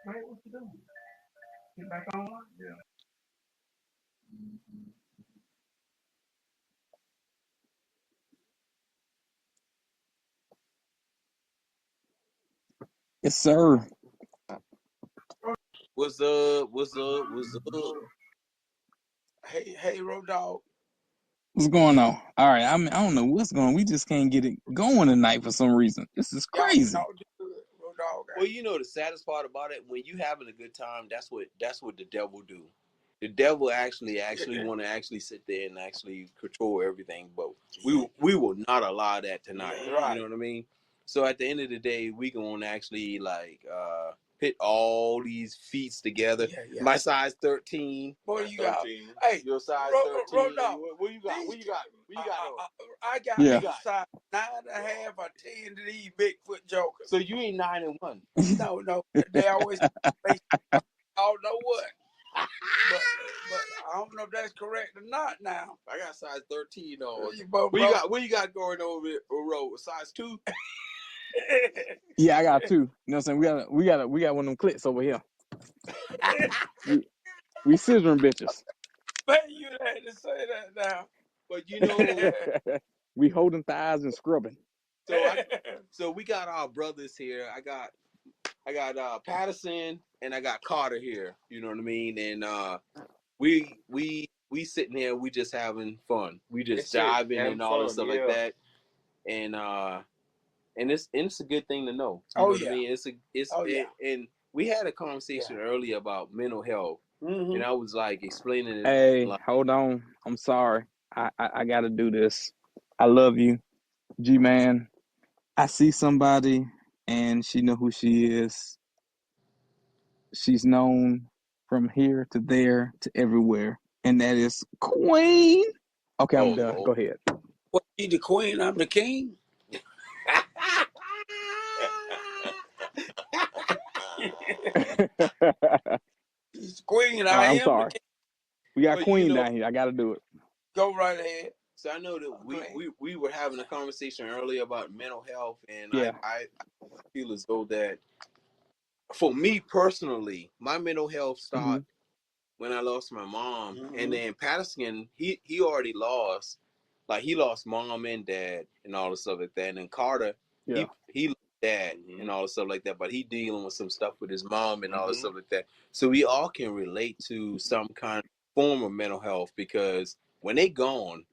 Hey, what you doing? Get back on one? Yeah. Yes, sir. What's up? What's up? What's up? Hey, Road Dog. What's going on? All right, I don't know what's going on. We just can't get it going tonight for some reason. This is Y'all crazy. do good, Road Dog. Well, you know the saddest part about it, when you having a good time, that's what the devil do. The devil actually want to actually sit there and actually control everything, but we will not allow that tonight. Yeah, right. You know what I mean? So at the end of the day, we gonna actually put all these feats together. Yeah. My size 13. Boy, you got. 13. Hey, Your size Road 13. Dog. What you got? What you got? What you got? I got Yeah. size 9.5 or 10 to these Bigfoot jokers. So you ain't 9 and 1. No. They always say, I don't know what. But I don't know if that's correct or not now. I got size 13 on. What you got going over the road? Size 2? Yeah, I got two. You know what I'm saying? We got one of them clips over here. We scissoring bitches. Man, you had to say that now. But you know, We holding thighs and scrubbing. so we got our brothers here. I got Patterson and I got Carter here. You know what I mean? And we sitting here, we just having fun. We just diving and all that stuff like that. And it's a good thing to know. You know what I mean? And we had a conversation earlier about mental health, and I was like explaining it. Hey, like, hold on. I'm sorry. I got to do this. I love you, G-Man. I see somebody, and she know who she is. She's known from here to there to everywhere, and that is Queen. Okay, I'm done. Lord. Go ahead. What, she the queen, I'm the king? She's the queen, I I'm am sorry. the king. We got But, Queen down here. I got to do it. Go right ahead. So I know that we were having a conversation earlier about mental health, and Yeah. I feel as though that for me personally, my mental health started when I lost my mom, and then Patterson, he already lost, like he lost mom and dad and all the stuff like that, and then Carter, Yeah. he lost dad and all the stuff like that, but he dealing with some stuff with his mom and all the stuff like that. So we all can relate to some kind of form of mental health, because when they gone,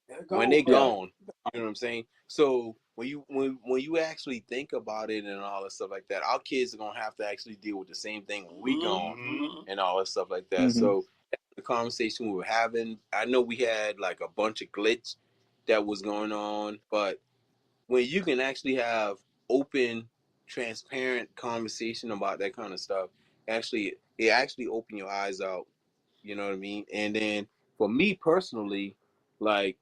you know what I'm saying? So when you actually think about it and all that stuff like that, our kids are gonna have to actually deal with the same thing when we gone and all that stuff like that. So the conversation we were having, I know we had like a bunch of glitch that was going on, but when you can actually have open, transparent conversation about that kind of stuff, it actually open your eyes out. You know what I mean? And then for me personally, like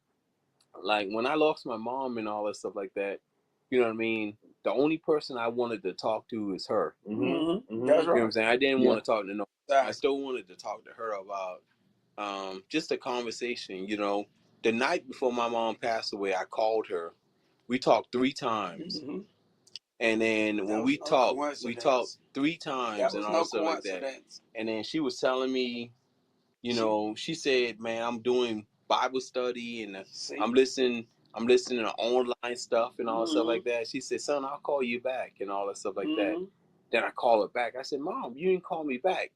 when I lost my mom and all that stuff like that, you know what I mean? The only person I wanted to talk to is her. That's You know right. what I'm saying? I didn't want to talk to no. I Right. still wanted to talk to her about just a conversation. You know, the night before my mom passed away, I called her. We talked 3 times, and then when we talked 3 times and all that stuff like that. And then she was telling me, you know, she said, "Man, I'm doing Bible study and I'm listening to online stuff and all that stuff like that." She said, "Son, I'll call you back," and all that stuff like that. Then I call her back. I said, "Mom, you didn't call me back."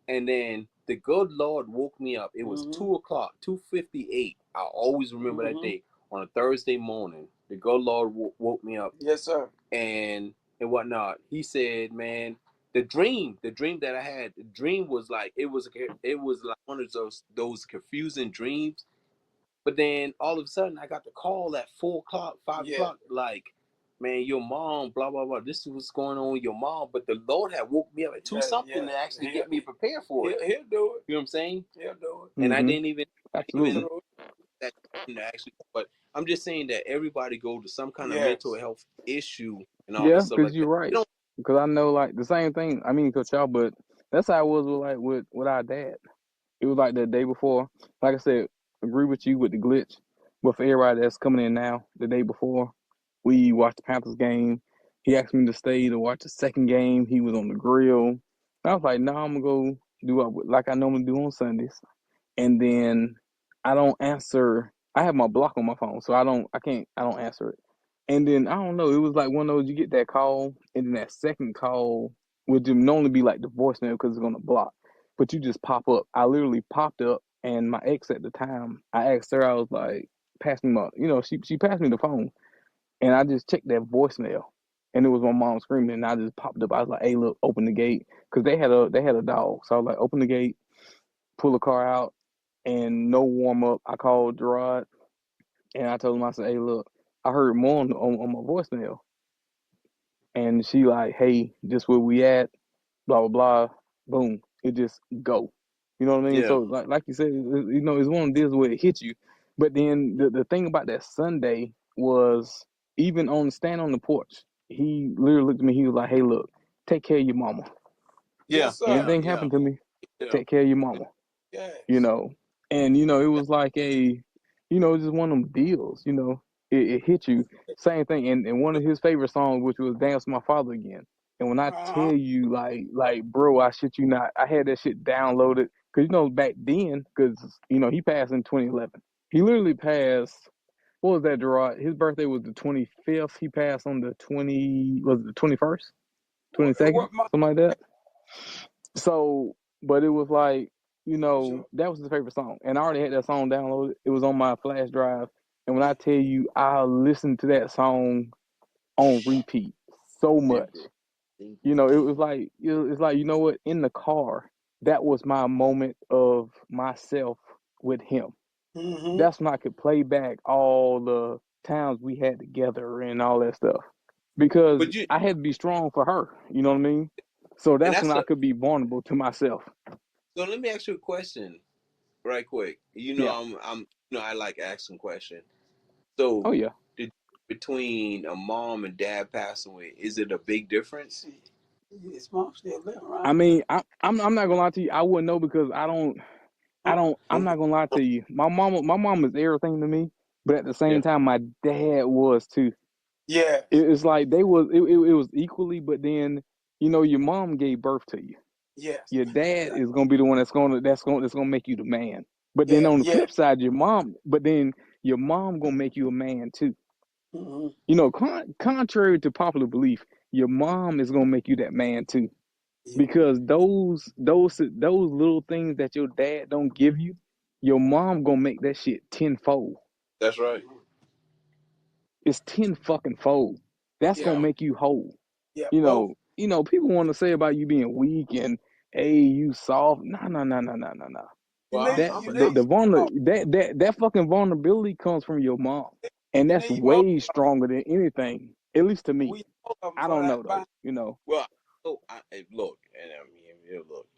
And then the good Lord woke me up. It was 2:00, 2:58. I always remember that day, on a Thursday morning. The good Lord woke me up. Yes, sir. And whatnot. He said, "Man, the dream that I had, the dream was like it was like one of those confusing dreams." But then all of a sudden, I got the call at 4:00, 5:00, like, "Man, your mom, blah blah blah. This is what's going on with your mom." But the Lord had woke me up at 2 something to actually get me prepared for it. He'll do it. You know what I'm saying? He'll do And I didn't even Absolutely. that to actually. But I'm just saying that everybody go to some kind of mental health issue and all Yeah, this stuff because like you're that. right. Because I know like the same thing. I mean, Coach y'all, but that's how it was with our dad. It was like the day before. Like I said, agree with you with the glitch. But for everybody that's coming in now, the day before, we watched the Panthers game. He asked me to stay to watch the second game. He was on the grill. I was like, no, I'm gonna go do what like I normally do on Sundays. And then I don't answer. I have my block on my phone, so I don't answer it. And then I don't know. It was like one of those you get that call, and then that second call would normally be like the voicemail because it's gonna block, but you just pop up. I literally popped up, and my ex at the time, I asked her, I was like, pass me my, she passed me the phone, and I just checked that voicemail, and it was my mom screaming, and I just popped up. I was like, hey, look, open the gate, because they had a dog, so I was like, open the gate, pull the car out, and no warm up. I called Gerard, and I told him, I said, hey, look, I heard more on my voicemail. And she like, hey, just where we at, blah, blah, blah, boom. It just go. You know what I mean? Yeah. So like you said, it's one of these where it hits you. But then the thing about that Sunday was even on stand on the porch, he literally looked at me, he was like, hey, look, take care of your mama. Yeah. Yes, sir. Anything Yeah. happen to me, Yeah. take care of your mama. Yes. And it was like just one of them deals, it hit you. Same thing. And one of his favorite songs, which was Dance with My Father Again. And when I tell you, like, bro, I shit you not, I had that shit downloaded. Because, back then, because, he passed in 2011. He literally passed, what was that, Gerard? His birthday was the 25th. He passed on the 21st? 22nd? Something like that. So, but it was like, that was his favorite song. And I already had that song downloaded. It was on my flash drive. And when I tell you, I listened to that song on repeat so much. It was like, it's like, what? In the car, that was my moment of myself with him. Mm-hmm. That's when I could play back all the times we had together and all that stuff. Because I had to be strong for her. You know what I mean? So that's when I could be vulnerable to myself. So let me ask you a question, right quick. Yeah. I'm I like asking questions. So, Oh yeah. Between a mom and dad passing away, is it a big difference? His mom still living, right? I mean, I'm not gonna lie to you. I wouldn't know because I'm not gonna lie to you. My mom is everything to me, but at the same time, my dad was too. Yeah. It's like it was equally, but then your mom gave birth to you. Yes. Your dad is gonna be the one that's gonna make you the man. But then on the flip side, your mom gonna make you a man too. Mm-hmm. Contrary to popular belief, your mom is gonna make you that man too. Because those little things that your dad don't give you, your mom gonna make that shit tenfold. That's right. It's 10 fucking fold. That's gonna make you whole. Yeah. People want to say about you being weak and hey, you soft. No. Well, That fucking vulnerability comes from your mom, and that's way stronger than anything. At least to me. I don't know though. Well, look, look,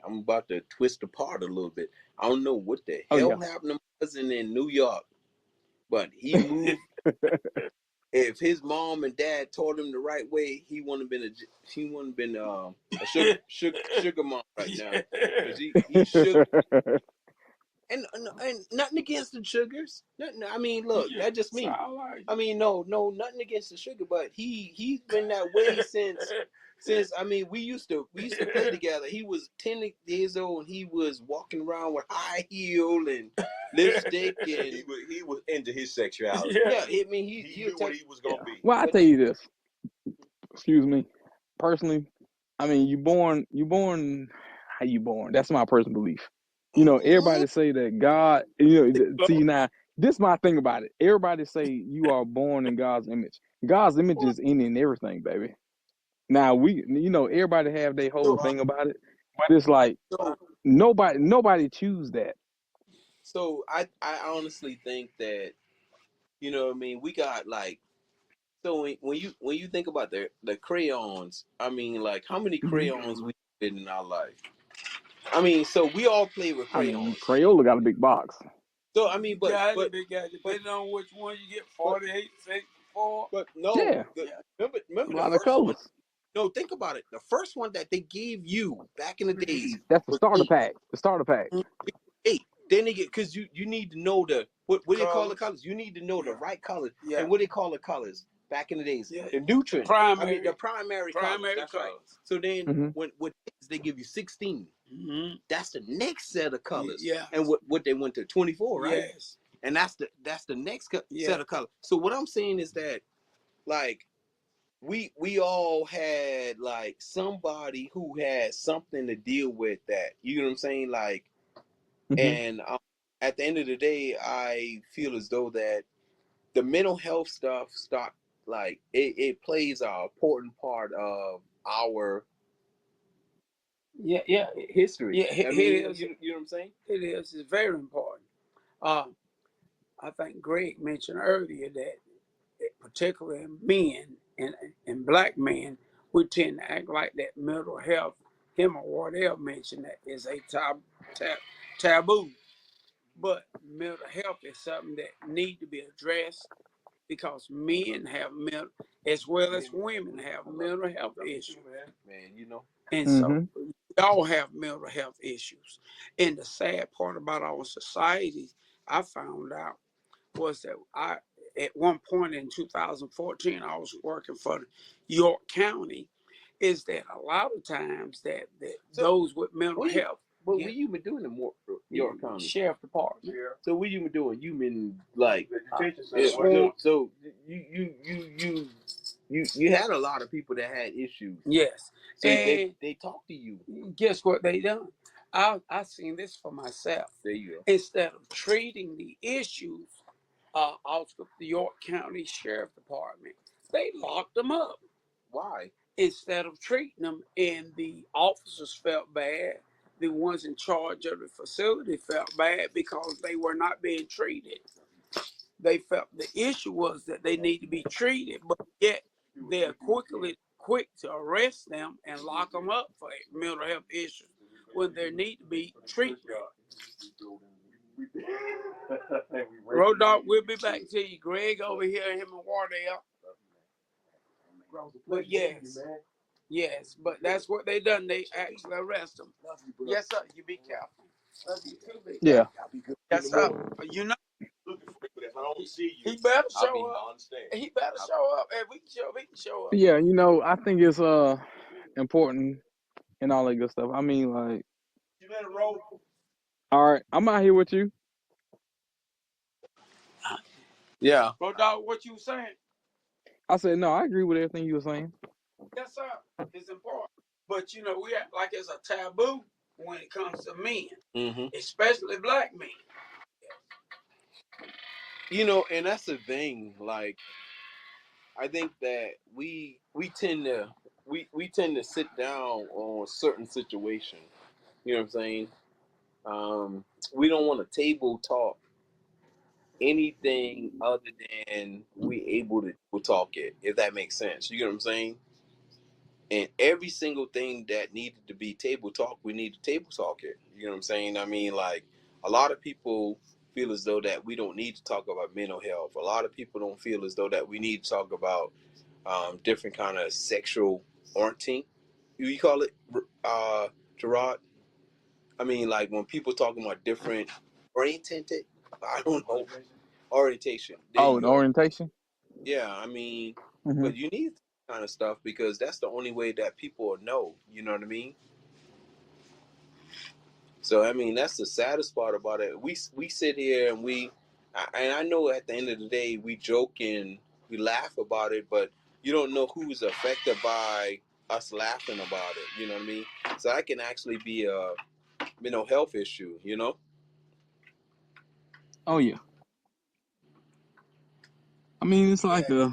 I'm about to twist apart a little bit. I don't know what the hell happened to my cousin in New York, but he moved. If his mom and dad taught him the right way, he wouldn't have been a sugar mom right now, because he shook. And nothing against the sugars. Nothing, I mean, look, that's just me. I mean, no, nothing against the sugar, but he's been that way since I mean we used to play together. He was 10 years old and he was walking around with high heel and lipstick, and he was into his sexuality. Yeah, I mean he knew what he was gonna be. Well, I tell you this. Excuse me. Personally, I mean, you born how you born. That's my personal belief. Everybody say that God, see now, this is my thing about it. Everybody say you are born in God's image. God's image is in everything, baby. Now everybody have their whole thing about it, but it's like nobody choose that. So I honestly think that, what I mean, we got like, so when you think about the crayons, I mean, like, how many crayons we did in our life? I mean, so we all play with crayons. I mean, Crayola got a big box. So I mean, but depending on which one you get, 48, 64. But no, remember a lot the of first colors. one. No, think about it. The first one that they gave you back in the days. That's the starter pack. The starter pack. 8. Then they get, because you need to know what do they call the colors? You need to know the right colors. Yeah. And what they call the colors. back in the days. Yeah. The nutrient, Primary, the primary colors. That's right. colors. So then Mhm. when with kids, they give you 16. Mm-hmm. That's the next set of colors. Yeah. And what they went to 24, right? Yes. And that's the next Yeah. set of colors. So what I'm saying is that, like, we all had like somebody who had something to deal with that. You know what I'm saying? Like, Mhm. and at the end of the day, I feel as though that the mental health stuff start like it plays an important part of our history. Yeah, I mean, it is. you know what I'm saying? It is. It's very important. I think Greg mentioned earlier that particularly men and black men, we tend to act like that mental health, him or whatever mentioned that is a taboo. But mental health is something that need to be addressed because men have mental, as well as women have mental health issues. Man, you know. And so Mhm. we all have mental health issues. And the sad part about our society, I found out, was that at one point in 2014, I was working for York County, is that a lot of times that So, those with mental health. What you been doing in York County? Sheriff Department. So what you been doing? You been like so you had a lot of people that had issues. Yes. So And they talk to you. guess what they done? I seen this for myself. There you go. Instead of treating the issues out of the York County Sheriff Department, they locked them up. Why? Instead of treating them, and the officers felt bad. The ones in charge of the facility felt bad because they were not being treated. They felt the issue was that they need to be treated, but yet they're quick to arrest them and lock them up for mental health issues when there need to be treatment. Road Dog, we'll be back to you. Greg over here, him and Wardell. But yes, but that's what they done. They actually arrest them. Yes, sir. You be careful. Love you too, big Yeah. guy. Yes, sir. You know, If I don't see you, he better I show up. understand. He better show up. Hey, we can show up. Yeah, you know, I think it's important and all that good stuff. I mean, like, You let it roll. all right, I'm out here with you. Yeah. Bro, dog, what you saying? I said no, I agree with everything you were saying. Yes, sir. It's important. But you know, we act like it's a taboo when it comes to men, especially black men. You know, and that's the thing. Like, I think that we tend to sit down on certain situations. You know what I'm saying? We don't want to table talk anything other than we able to talk it, if that makes sense. You get what I'm saying? And every single thing that needed to be table talk, we need to table talk it. You know what I'm saying? I mean, like, a lot of people feel as though that we don't need to talk about mental health. A lot of people don't feel as though that we need to talk about different kind of sexual orienting. You call it, Gerard? I mean, like, when people talking about different oriented, I don't know, orientation. There Oh, you an go. orientation. Yeah, I mean, Mhm. but you need that kind of stuff because that's the only way that people will know. You know what I mean? So I mean, that's the saddest part about it. We sit here and and I know at the end of the day we joke and we laugh about it, but you don't know who's affected by us laughing about it. You know what I mean? So that can actually be a mental health issue. You know? Oh yeah. I mean, it's like I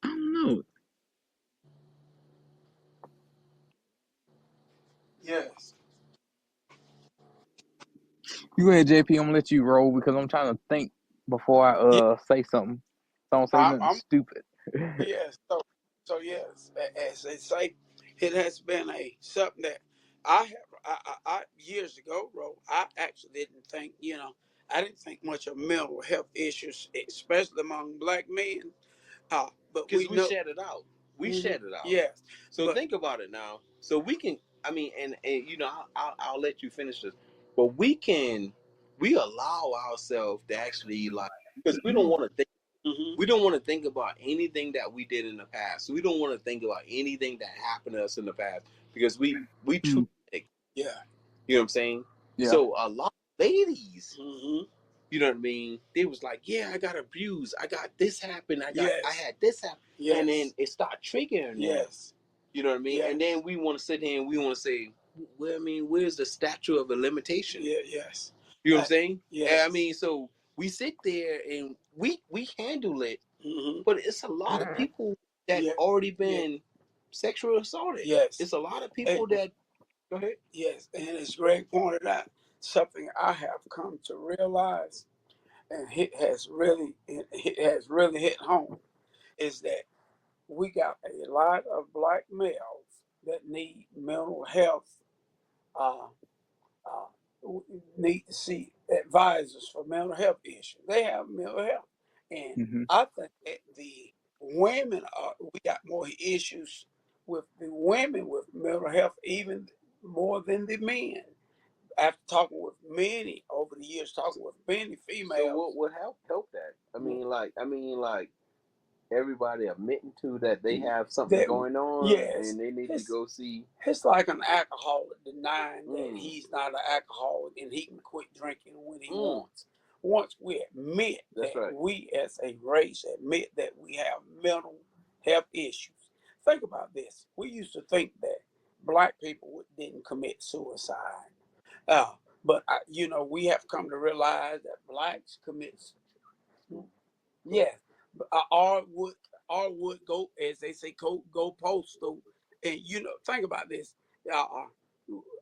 don't know. Yes. You go ahead, JP. I'm gonna let you roll because I'm trying to think before Yeah. I say something. So I don't say nothing I'm stupid. yes. So yes, as they say, it has been something that I have. I years ago, bro. I actually didn't think. I didn't think much of mental health issues, especially among black men. But Because we know. shed it out. We shed it out. Yes. So think about it now. So we can. I mean, and you know, I'll let you finish this, but we allow ourselves to actually, like, because we don't want to think Mm-hmm. We don't want to think about anything that we did in the past. We don't want to think about anything that happened to us in the past because we truly think. Yeah. You know what I'm saying? Yeah. So a lot of ladies, Mm-hmm. you know what I mean? They was like, yeah, I got abused. I got this happen. I had this happen. Yes. And then it start triggering them. Yes. You know what I mean? Yes. And then we want to sit here and we want to say, well, I mean, where's the statute of a limitation? Yeah. Yes. You know what I'm saying? Yes. I mean, so we sit there and we handle it, Mm-hmm. but it's a lot of people that already been sexually assaulted. Yes. It's a lot of people that. Go ahead. Yes, and as Greg pointed out, something I have come to realize, and it has really hit home, is that we got a lot of black males that need mental health, uh, need to see advisors for mental health issues. They have mental health, and I think that the women we got more issues with the women with mental health even more than the men. After talking with many over the years, talking with many females. So what would help that? I mean, like everybody admitting to that they have something going on, and they need to go see. It's like an alcoholic denying that he's not an alcoholic and he can quit drinking when he wants. Once we admit we as a race admit that we have mental health issues. Think about this. We used to think that black people didn't commit suicide. But we have come to realize that blacks commit. Yes, all would go, as they say, go postal. And think about this.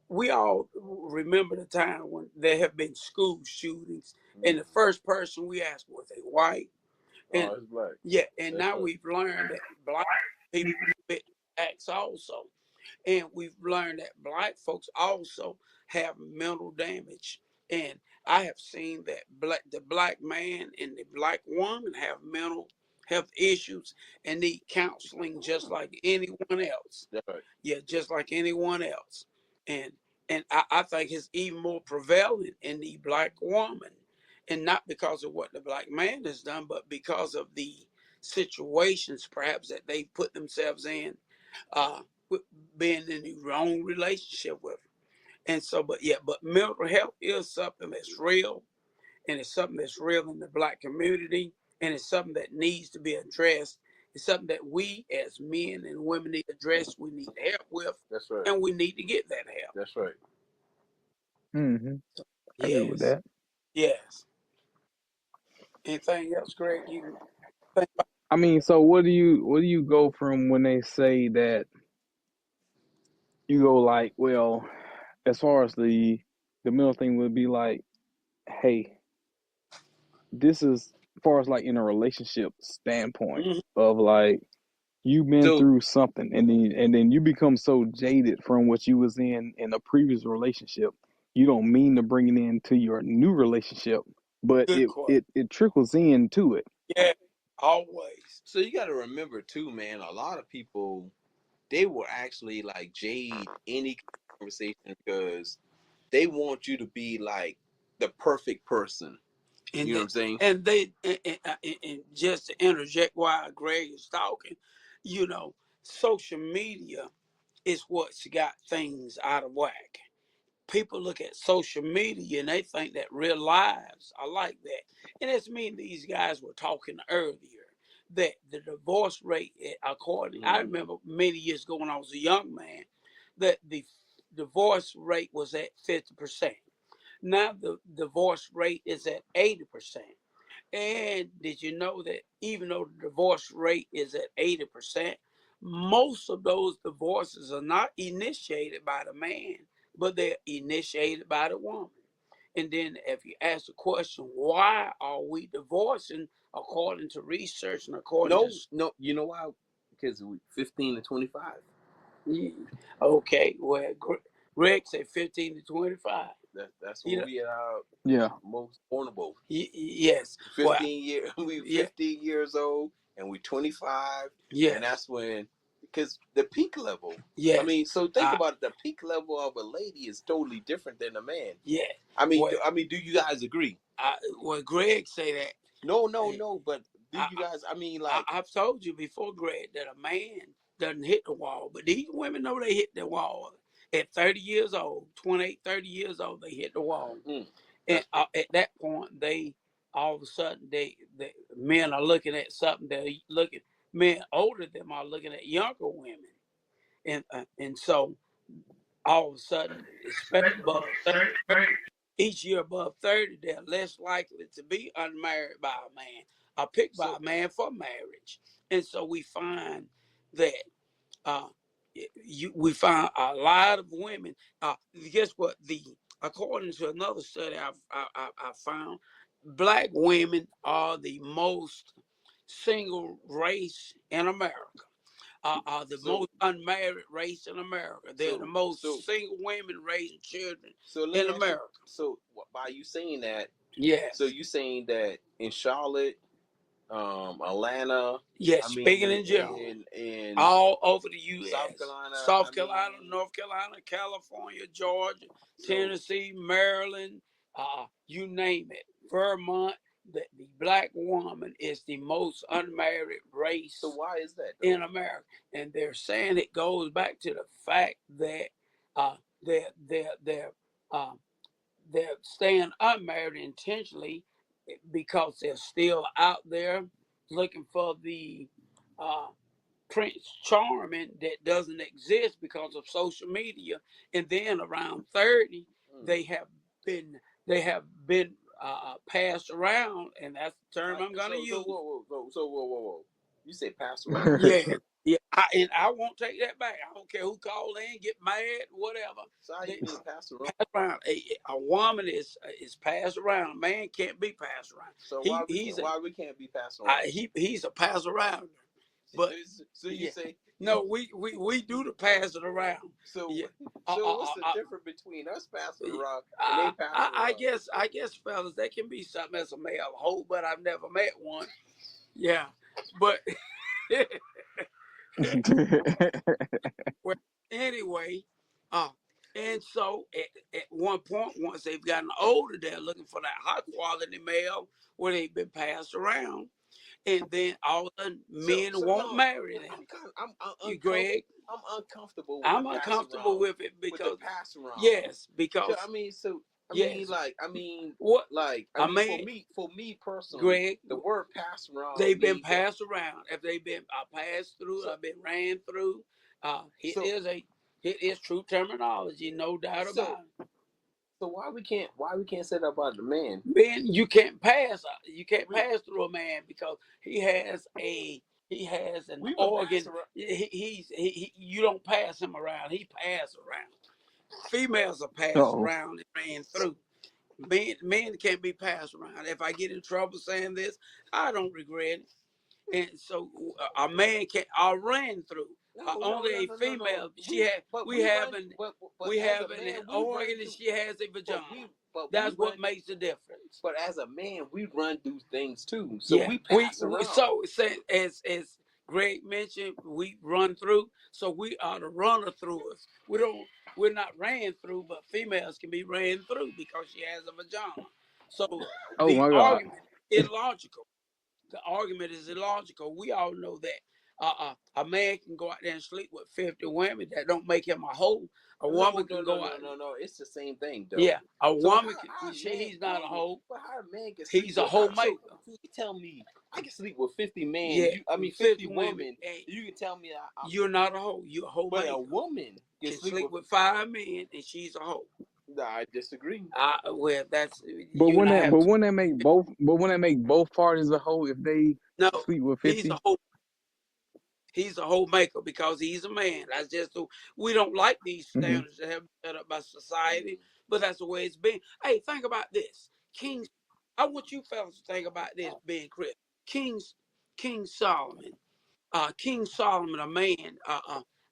We all remember the time when there have been school shootings, and the first person we asked was a white. And it's black. Yeah, and now we've learned that black people commit acts also. And we've learned that black folks also have mental damage. And I have seen that the black man and the black woman have mental health issues and need counseling just like anyone else. That's right. Yeah, just like anyone else. And I think it's even more prevalent in the black woman. And not because of what the black man has done, but because of the situations perhaps that they put themselves in. Being in the wrong relationship with her. And so, but mental health is something that's real, and it's something that's real in the black community, and it's something that needs to be addressed. It's something that we as men and women need to address, we need help with. That's right. And we need to get that help. That's right. Mm-hmm. I agree with that. Yes. Anything else, Greg, you can think about? I mean, so what do you go from when they say that you go like, well, as far as the middle thing would be like, hey, this is as far as like in a relationship standpoint of like you've been through something and then you become so jaded from what you was in a previous relationship, you don't mean to bring it into your new relationship, but it trickles into it. Yeah, always. So you got to remember too, man, a lot of people, they will actually like jade any conversation because they want you to be like the perfect person. And you know what I'm saying? And just to interject while Greg is talking, social media is what's got things out of whack. People look at social media and they think that real lives are like that. And as me and these guys were talking earlier, that the divorce rate, I remember many years ago when I was a young man, that the divorce rate was at 50%. Now the divorce rate is at 80%. And did you know that even though the divorce rate is at 80%, most of those divorces are not initiated by the man, but they're initiated by the woman. And then if you ask the question, why are we divorcing according to research and according to... No, you know why? Because we 15 to 25. Okay, well, Greg said 15 to 25. That's when we are most vulnerable. Yes. 15 years old, and we're 25. Yeah. And that's when, because the peak level. Yeah. I mean, so think about it. The peak level of a lady is totally different than a man. Yeah. I mean, do you guys agree? Well, Greg say that. No. But Do you guys? I mean, like, I've told you before, Greg, that a man doesn't hit the wall, but these women know they hit the wall. At 30 years old, 28, 30 years old, they hit the wall. And at that point, they all of a sudden, they men are looking at something. They're looking, men older than them are looking at younger women. And so all of a sudden, especially above 30, each year above 30, they're less likely to be unmarried by a man or picked by a man for marriage. And so we find that uh, we find a lot of women. Guess what? According to another study I found, black women are the most single race in America. Are the most unmarried race in America. They're the most single women raising children in America. So by you saying that, yes. So you saying that in Charlotte, Atlanta, yes, speaking in general, and all over the U.S., South Carolina, North Carolina, California, Georgia, Tennessee, Maryland, you name it, Vermont. The black woman is the most unmarried race. So why is that, in America? And they're saying it goes back to the fact that they're staying unmarried intentionally because they're still out there looking for the Prince Charming that doesn't exist because of social media. And then around 30, they have been passed around, and that's the term I'm going to use. Whoa. You say passed around? Yeah. I won't take that back. I don't care who called in, get mad, whatever. So how you mean passed around? Passed around. A woman is passed around. A man can't be passed around. So why we can't be passed around? He's a pass around. But so you say no, we do the pass it around. So what's the difference between us passing around and they passing around? I guess, fellas, that can be something as a male whole, but I've never met one. Yeah, but well, anyway, and so at one point, once they've gotten older, they're looking for that high quality male where they've been passed around. And then all of a sudden, men won't marry them. Greg, I'm uncomfortable. I'm uncomfortable with it because with the pass around. Yes, because what? For me personally, Greg, the word pass around. They've been passed around. If they've been passed through, I've been ran through. It is true terminology, no doubt about it. So why we can't say that about the man? Man, you can't pass through a man because he has an organ. You don't pass him around. He passes around. Females are passed around and ran through. Men can't be passed around. If I get in trouble saying this, I don't regret it. And so a man can't. I ran through. Only a female. We have an organ and she has a vagina. That's what makes the difference. But as a man, we run through things too. So we pass around. So as Greg mentioned, we run through. So we are the runner through us. We're not ran through, but females can be ran through because she has a vagina. So the argument is illogical. The argument is illogical. We all know that. A man can go out there and sleep with 50 women. That don't make him a hoe. A woman can go out. No. It's the same thing, though. Yeah, a woman can. He's not a hoe. But how a man can? He's a hoe maker. You tell me I can sleep with 50 men. Yeah, 50 women. You can tell me you're not a hoe. You're a hoe maker. But a woman can sleep with 5 men and she's a hoe. I disagree. Well, that's. But wouldn't that make both parties a hoe if they sleep with 50? He's a hoe. He's a hoe maker because he's a man. That's just we don't like these standards that have been set up by society, but that's the way it's been. Hey, think about this, King. I want you fellas to think about this, being Chris. King Solomon, King Solomon, a man,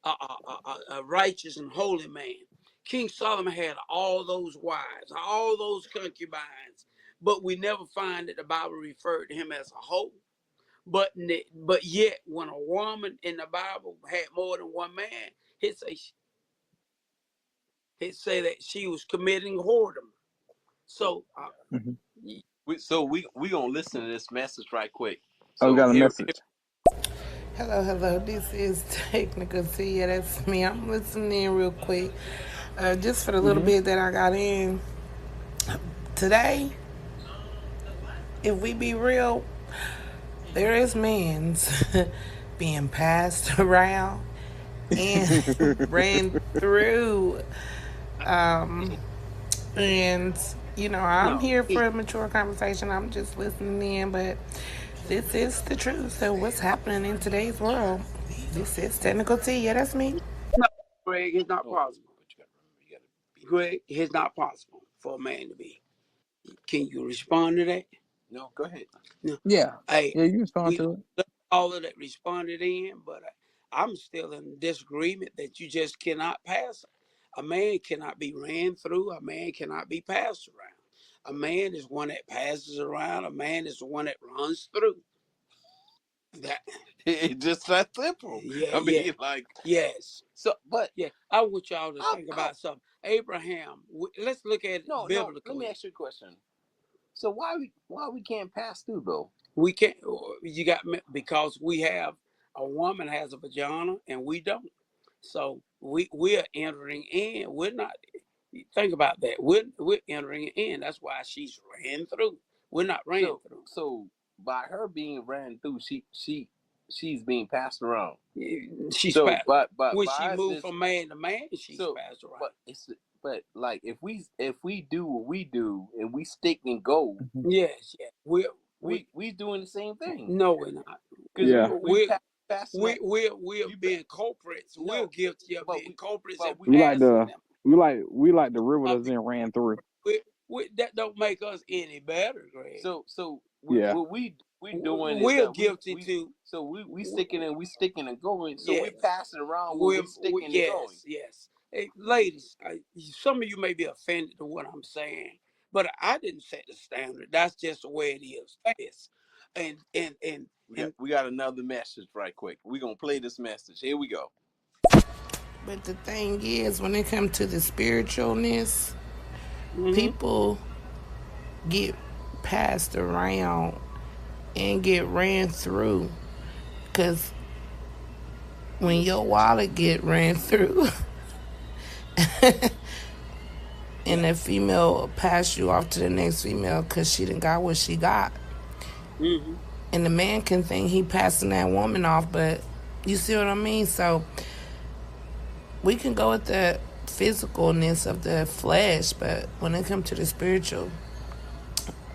a righteous and holy man. King Solomon had all those wives, all those concubines, but we never find that the Bible referred to him as a hoe. But yet, when a woman in the Bible had more than one man, he'd say that she was committing whoredom. So, we gonna listen to this message right quick, Oh, we So got a here, message. Hello, hello. This is Technical T. Yeah, that's me. I'm listening in real quick. Just for the little Mm-hmm. bit that I got in today, if we be real, there is men's being passed around and ran through. Um, and, I'm no, here for a mature conversation. I'm just listening in, but this is the truth. So, what's happening in today's world? This is Technical T. Yeah, that's me. No, Greg, it's not no, possible. but you got to remember, you got to be. Greg, it's not possible for a man to be. Can you respond to that? No, go ahead. No. Yeah. Hey, Yeah, you respond we to it. all of that responded in, but I'm still in disagreement that you just cannot pass. A man cannot be ran through. A man cannot be passed around. A man is one that passes around. A man is the one that runs through. That It's just that simple. yeah, I yeah, mean, like, yes, so, but yeah. I want y'all to I'll, think I'll, about something. Abraham. Let's look at it no, no. Let me biblically. ask you a question. So why we can't pass through though? We can't. You got because we have a woman has a vagina and we don't. So we're entering in. We're not. Think about that. We're entering in. That's why she's ran through. We're not ran through. So by her being ran through, she's being passed around. She's So, passed. but When she by us moved just from man to man, she's so, passed around. but like if we do what we do and we stick and go, Mm-hmm. Yes, yes. we doing the same thing No, we're not. because Yeah. we passing that. We're You being culprits. We're no, guilty of but being culprits but and we We like passing the them. river I that's mean, been ran through. that don't make us any better, Greg. so Yeah. what we doing is We're that guilty to. we sticking and going. So we're Yes, passing around what we sticking and going. yes, yes. Hey, ladies, some of you may be offended to what I'm saying, but I didn't set the standard. That's just the way it is. Yes, and We got another message right quick. We're gonna play this message. Here we go. But the thing is, when it comes to the spiritualness, mm-hmm, people get passed around and get ran through. Because when your wallet get ran through yeah, and the female pass you off to the next female because she done got what she got, mm-hmm, and the man can think he passing that woman off, but you see what I mean? So we can go with the physicalness of the flesh, but when it comes to the spiritual,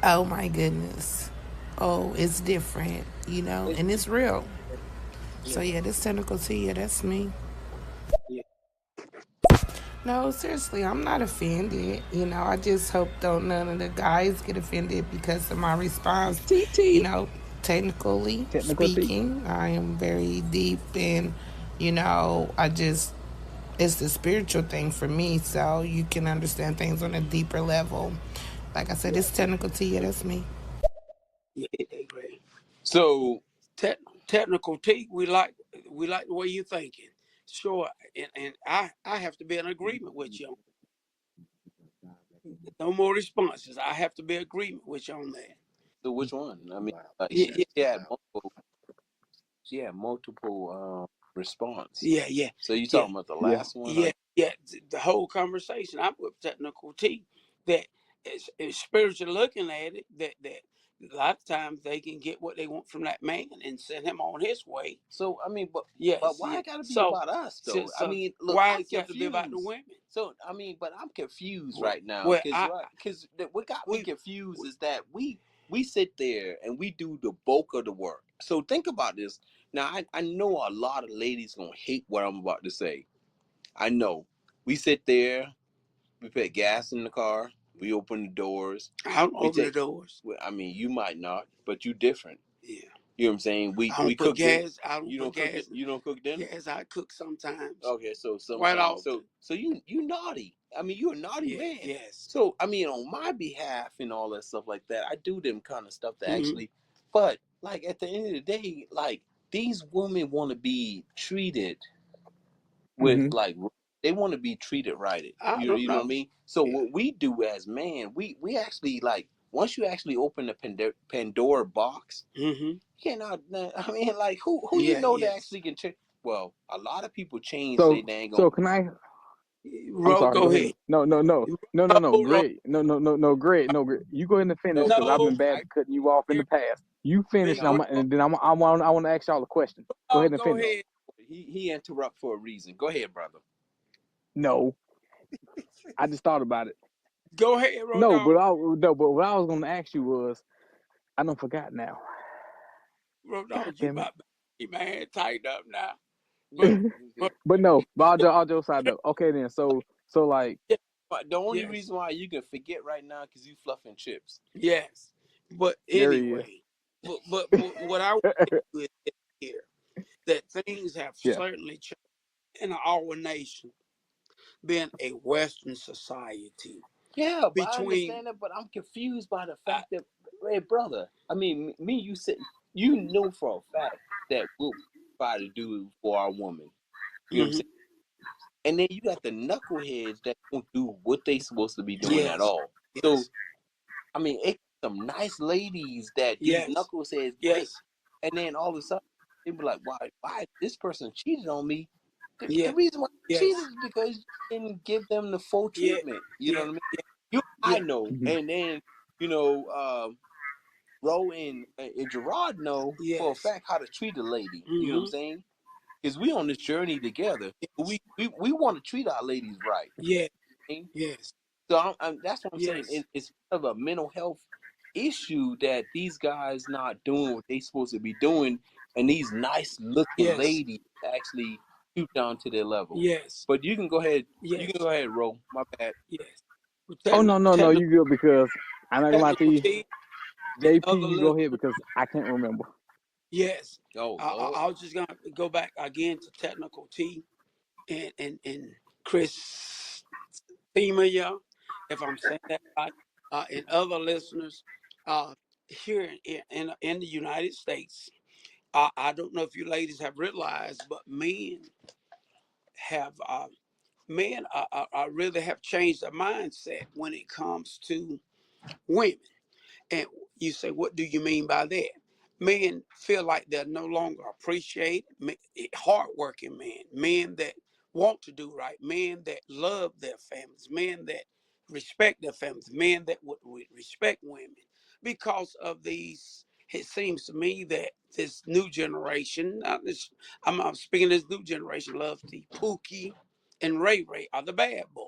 oh my goodness. Oh, it's different, and it's real. So yeah, yeah, this technical T, yeah, that's me. yeah. No, seriously, I'm not offended. I just hope don't none of the guys get offended because of my response. You TT. know, Technically Technical T. speaking, I am very deep and I just it's the spiritual thing for me, so you can understand things on a deeper level. Like I said, it's technical T, yeah, that's me. Yeah, Greg. So Technical T, we like the way you're thinking. Sure, and I have to be in agreement with you. No more responses. I have to be in agreement with you on that. which one? I mean, Yeah, yeah, she had multiple response. yeah, yeah, So you yeah. talking about the Yeah. last one? Yeah, yeah. The whole conversation, I'm with Technical T. That is spiritually looking at it. That a lot of times they can get what they want from that man and send him on his way. So I mean, but Yes, why yeah. it got to be So, about us so, though? I so mean, look, why I'm it's got to be about the confused. women? So I mean, but I'm confused Well, right now well, because what got me we, confused is that we sit there and we do the bulk of the work. So think about this. Now I know a lot of ladies gonna hate what I'm about to say. I know. We sit there, we put gas in the car, we open the doors, I don't we open the take. doors. Well, I mean, you might not, but you different. Yeah, You know what I'm saying? I We don't put cook dinner. gas. I don't You put don't cook gas. it. You don't cook dinner. Gas I cook sometimes. Okay, so Quite sometimes, often. so you naughty. I mean, you're a naughty Yeah, man. yes. So I mean, on my behalf and all that stuff like that, I do them kind of stuff that Mm-hmm. actually. But like at the end of the day, like these women want to be treated with Mm-hmm. like they want to be treated right. I You don't know what I know. mean? So Yeah. what we do as man, we actually like once you actually open the Pandora box, Mm-hmm. you cannot. I mean, like who Yeah, that yes. actually can change? Well, a lot of people change So they dang so on. can I? I'm Ro, sorry. Go go ahead. ahead. No, Ro, Greg. No, Greg. No, Greg. You go ahead and finish because I've no. been bad at cutting you off in the past. You finish, Big No, and then I want to ask y'all a question. Go ahead and go finish. ahead. he interrupt for a reason. Go ahead, brother. No, I just thought about it. Go ahead, Ro No, Dog. but what I was going to ask you was I don't forgot now. Ro God Dog, you damn it. about to man tighten up now. But But no, but all jokes aside though. Okay then, so like yeah, But the only yes, reason why you can forget right now because you fluffing chips. yes. But there he is. anyway, but what I want to do is here that things have Yeah. certainly changed in our nation, being a Western society. Yeah, but I Between understand that. But I'm confused by the uh, fact that, hey, brother. I mean, me, you said you know for a fact that we'll try to do for our woman. You know what I'm mhm, saying? And then you got the knuckleheads that don't do what they supposed to be doing at yes, all. So yes, I mean, it's some nice ladies that these yes, knuckleheads break, yes, and then all of a sudden they be like, why this person cheated on me? The yes, reason why they yes, cheated is because you didn't give them the full yeah, treatment. You know yeah, what I mean? yeah, You, I yeah. know, Mhm. and then you know, Ro and Gerard know for a Yes. fact how to treat a lady. You know what I'm Mm-hmm. saying? Because we on this journey together. Yes. We want to treat our ladies right. Yeah. Okay? Yes. So that's what I'm saying. Yes. It's kind of a mental health issue that these guys not doing what they supposed to be doing, and these nice looking Yes. ladies actually shoot down to their level. Yes. But you can go ahead. You can Yes. go ahead, Ro. My bad. Yes. Oh no, Technical, you good because I'm not gonna lie to technical you. T and JP, other you go ahead listeners. because I can't remember. Yes. Oh I Lord. was just gonna go back again to technical T and Chris Thema, yeah, if I'm saying that right, and other listeners here in the United States. I don't know if you ladies have realized, but have really have changed their mindset when it comes to women. And you say, what do you mean by that? Men feel like they're no longer appreciated. Hardworking men that want to do right, men that love their families, men that respect their families, men that would respect women. Because of these, it seems to me that this new generation, I'm speaking this new generation, loves the Pookie and Ray Ray are the bad boys.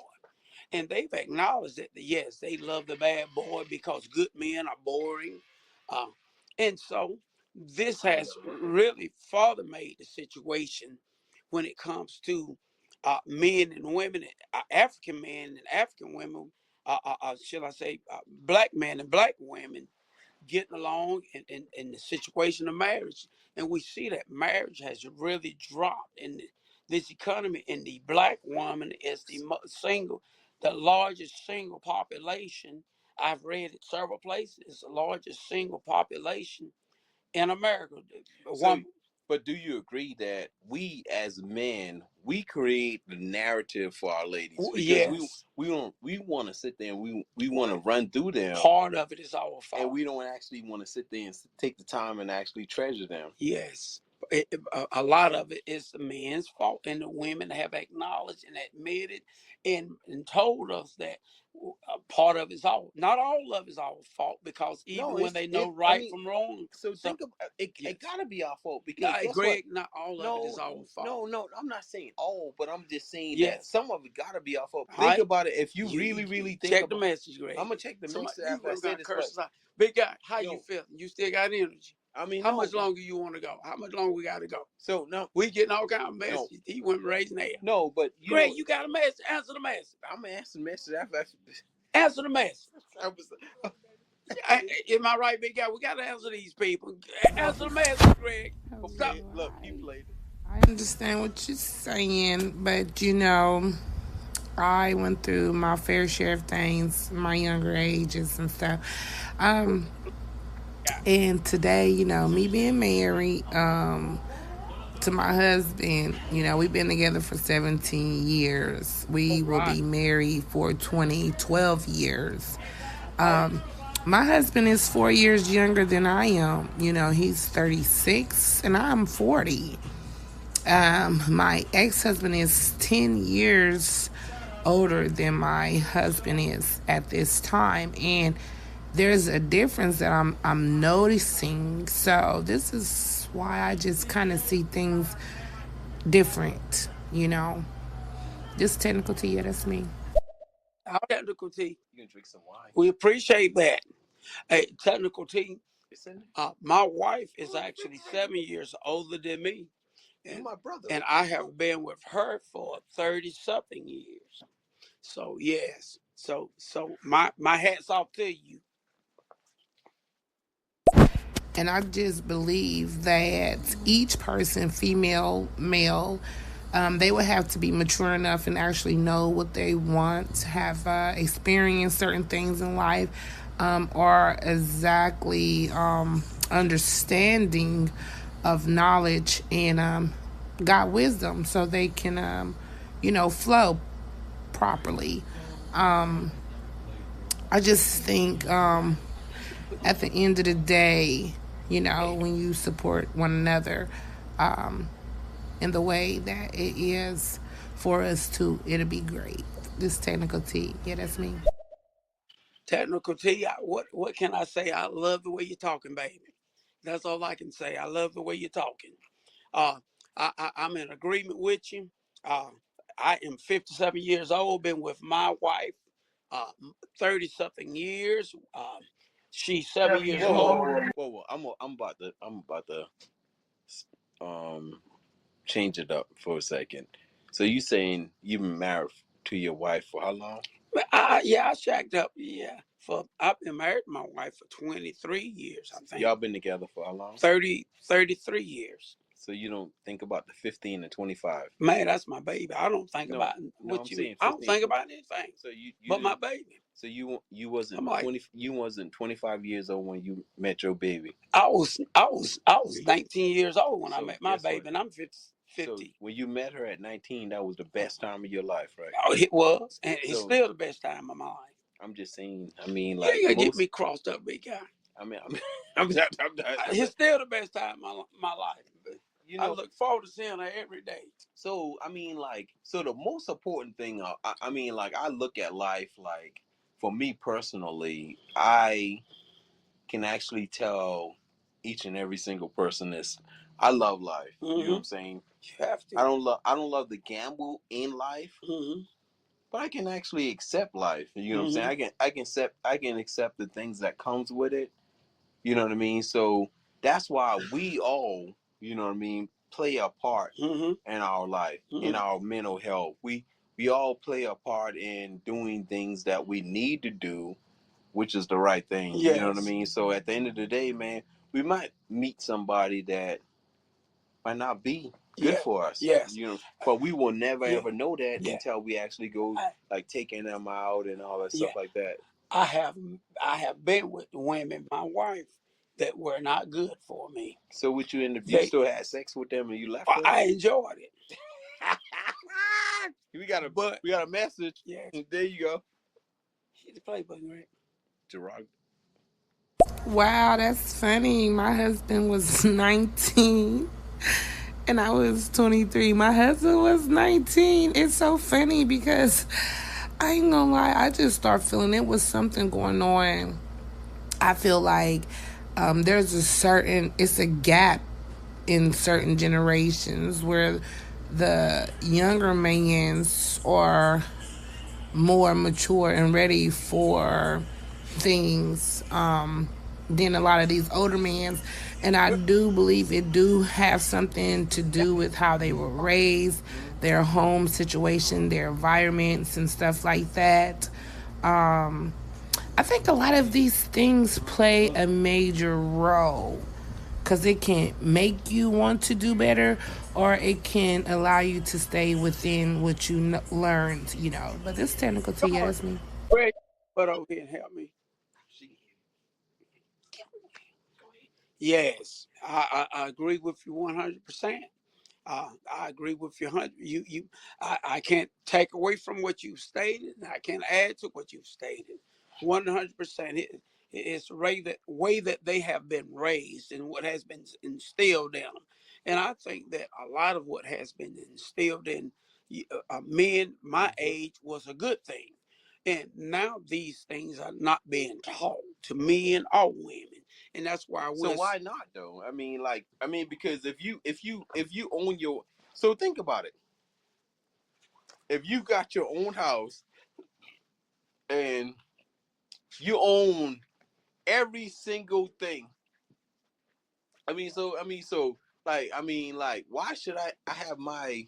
And they've acknowledged that, yes, they love the bad boy because good men are boring. Uh, and so this has really further made the situation when it comes to men and women, African men and African women, shall I say, black men and black women getting along in the situation of marriage. And we see that marriage has really dropped in this economy. And the black woman is the largest single population. I've read it several places. It's the largest single population in America. So, One, but do you agree that we as men we create the narrative for our ladies because yes, we want to sit there and we want to run through them part of it is our and fault. we don't actually want to sit there and take the time and actually treasure them. Yes. A lot of it is the men's fault, and the women have acknowledged and admitted and told us that part of it's all, not all of it's our fault, because No, even when they know I right mean, from wrong, so some, think about it. yes. It gotta be our fault No, because guess what? Greg, not all of it is No, our fault. no. I'm not saying all, but I'm just saying that Yes. some of it gotta be our fault. All Think right. about it. If you You really think check the about, message, Greg. I'm gonna check the Somebody, message you after I really say got this, but curses out. Big guy, how you yo, feeling? You still got energy? I mean, How no. much longer you want to go? How much longer we got to go? So no, We getting all kind of no, messages. He went raising hell. no. But you Greg, know, you got a message? Answer the message. I'm gonna answer the message after. Answer the message. I was, Am I right, big guy? We got to answer these people. Answer the message, Greg. Stop. okay, look, he played it. I understand what you're saying, but I went through my fair share of things, my younger ages and stuff. And today, me being married to my husband, we've been together for 17 years. All We will right. be married for 12 years. My husband is 4 years younger than I am. You know, he's 36 and I'm 40. My ex husband is 10 years older than my husband is at this time. And there's a difference that I'm noticing. So this is why I just kind of see things different, you know. Just technical to you, that's me. Our technical T, You can drink some wine. we appreciate that. Hey, technical T, It's in my wife is actually 7 years older than me. You're And, my brother. and I have been with her for 30 something years. So yes. So my hat's off to you. And I just believe that each person, female, male, they would have to be mature enough and actually know what they want, have experienced certain things in life, or exactly understanding of knowledge and got wisdom so they can, flow properly. I just think at the end of the day, when you support one another in the way that it is for us to, it'll be great. This technical T, yeah, that's me. Technical T, what can I say? I love the way you're talking, baby. That's all I can say. I love the way you're talking. Uh, I'm in agreement with you. Uh, I am 57 years old. Been with my wife 30 something years. She's 7 years Whoa, old. whoa! I'm about to change it up for a second. So you saying you've been married to your wife for how long? But I shacked up. Yeah, I've been married to my wife for 23 years. I think Y'all been together for how long? 33 years. So you don't think about the 15 and 25. Man, that's my baby. I don't think about what I'm you saying mean. I don't 15. think about anything So you but my baby. So you wasn't I'm like, 20. You wasn't 25 years old when you met your baby. I was 19 years old when I So met my guess what? baby, and I'm 50. So when you met her at 19, that was the best time of your life, right? Oh, it was, and it's So still the best time of my life. I'm just saying. I mean, You like ain't gonna get most. me crossed up, big guy. I mean, It's still the best time of my life. But you I know. look forward to seeing her every day. So I mean, like, so the most important thing. I mean, like, I look at life like, for me personally, I can actually tell each and every single person this. I love life. You know what I'm saying? You have to. I don't love the gamble in life, but I can actually accept life. You know what I'm saying? I can accept the things that comes with it. You know what I mean? So that's why we all, you know what I mean, play a part in our life, in our mental health. We all play a part in doing things that we need to do, which is the right thing. Yes. You know what I mean? So at the end of the day, man, we might meet somebody that might not be good for us. Yes. You know, but we will never ever know that until we actually go like taking them out and all that stuff like that. I have been with women, my wife, that were not good for me. So would you end up? You still had sex with them and you left them? I enjoyed it. we got a message. Yes. There you go. Hit the play button, right? Gerard. Wow, that's funny. My husband was 19 and I was 23. My husband was 19. It's so funny because I ain't gonna lie, I just start feeling it was something going on. I feel like there's it's a gap in certain generations where the younger mans are more mature and ready for things than a lot of these older men. And I do believe it do have something to do with how they were raised, their home situation, their environments and stuff like that. I think a lot of these things play a major role because it can make you want to do better or it can allow you to stay within what you learned, But this technical to you, that's me. Wait, but over here and help me. Yes, I agree with you 100%. I agree with you. I can't take away from what you've stated, and I can't add to what you've stated. 100%. It's the way that they have been raised and what has been instilled in them. And I think that a lot of what has been instilled in men my age was a good thing. And now these things are not being taught to men or women. And that's why So we're why not though? Because if you own your, so think about it. If you got your own house and you own every single thing, why should I have my?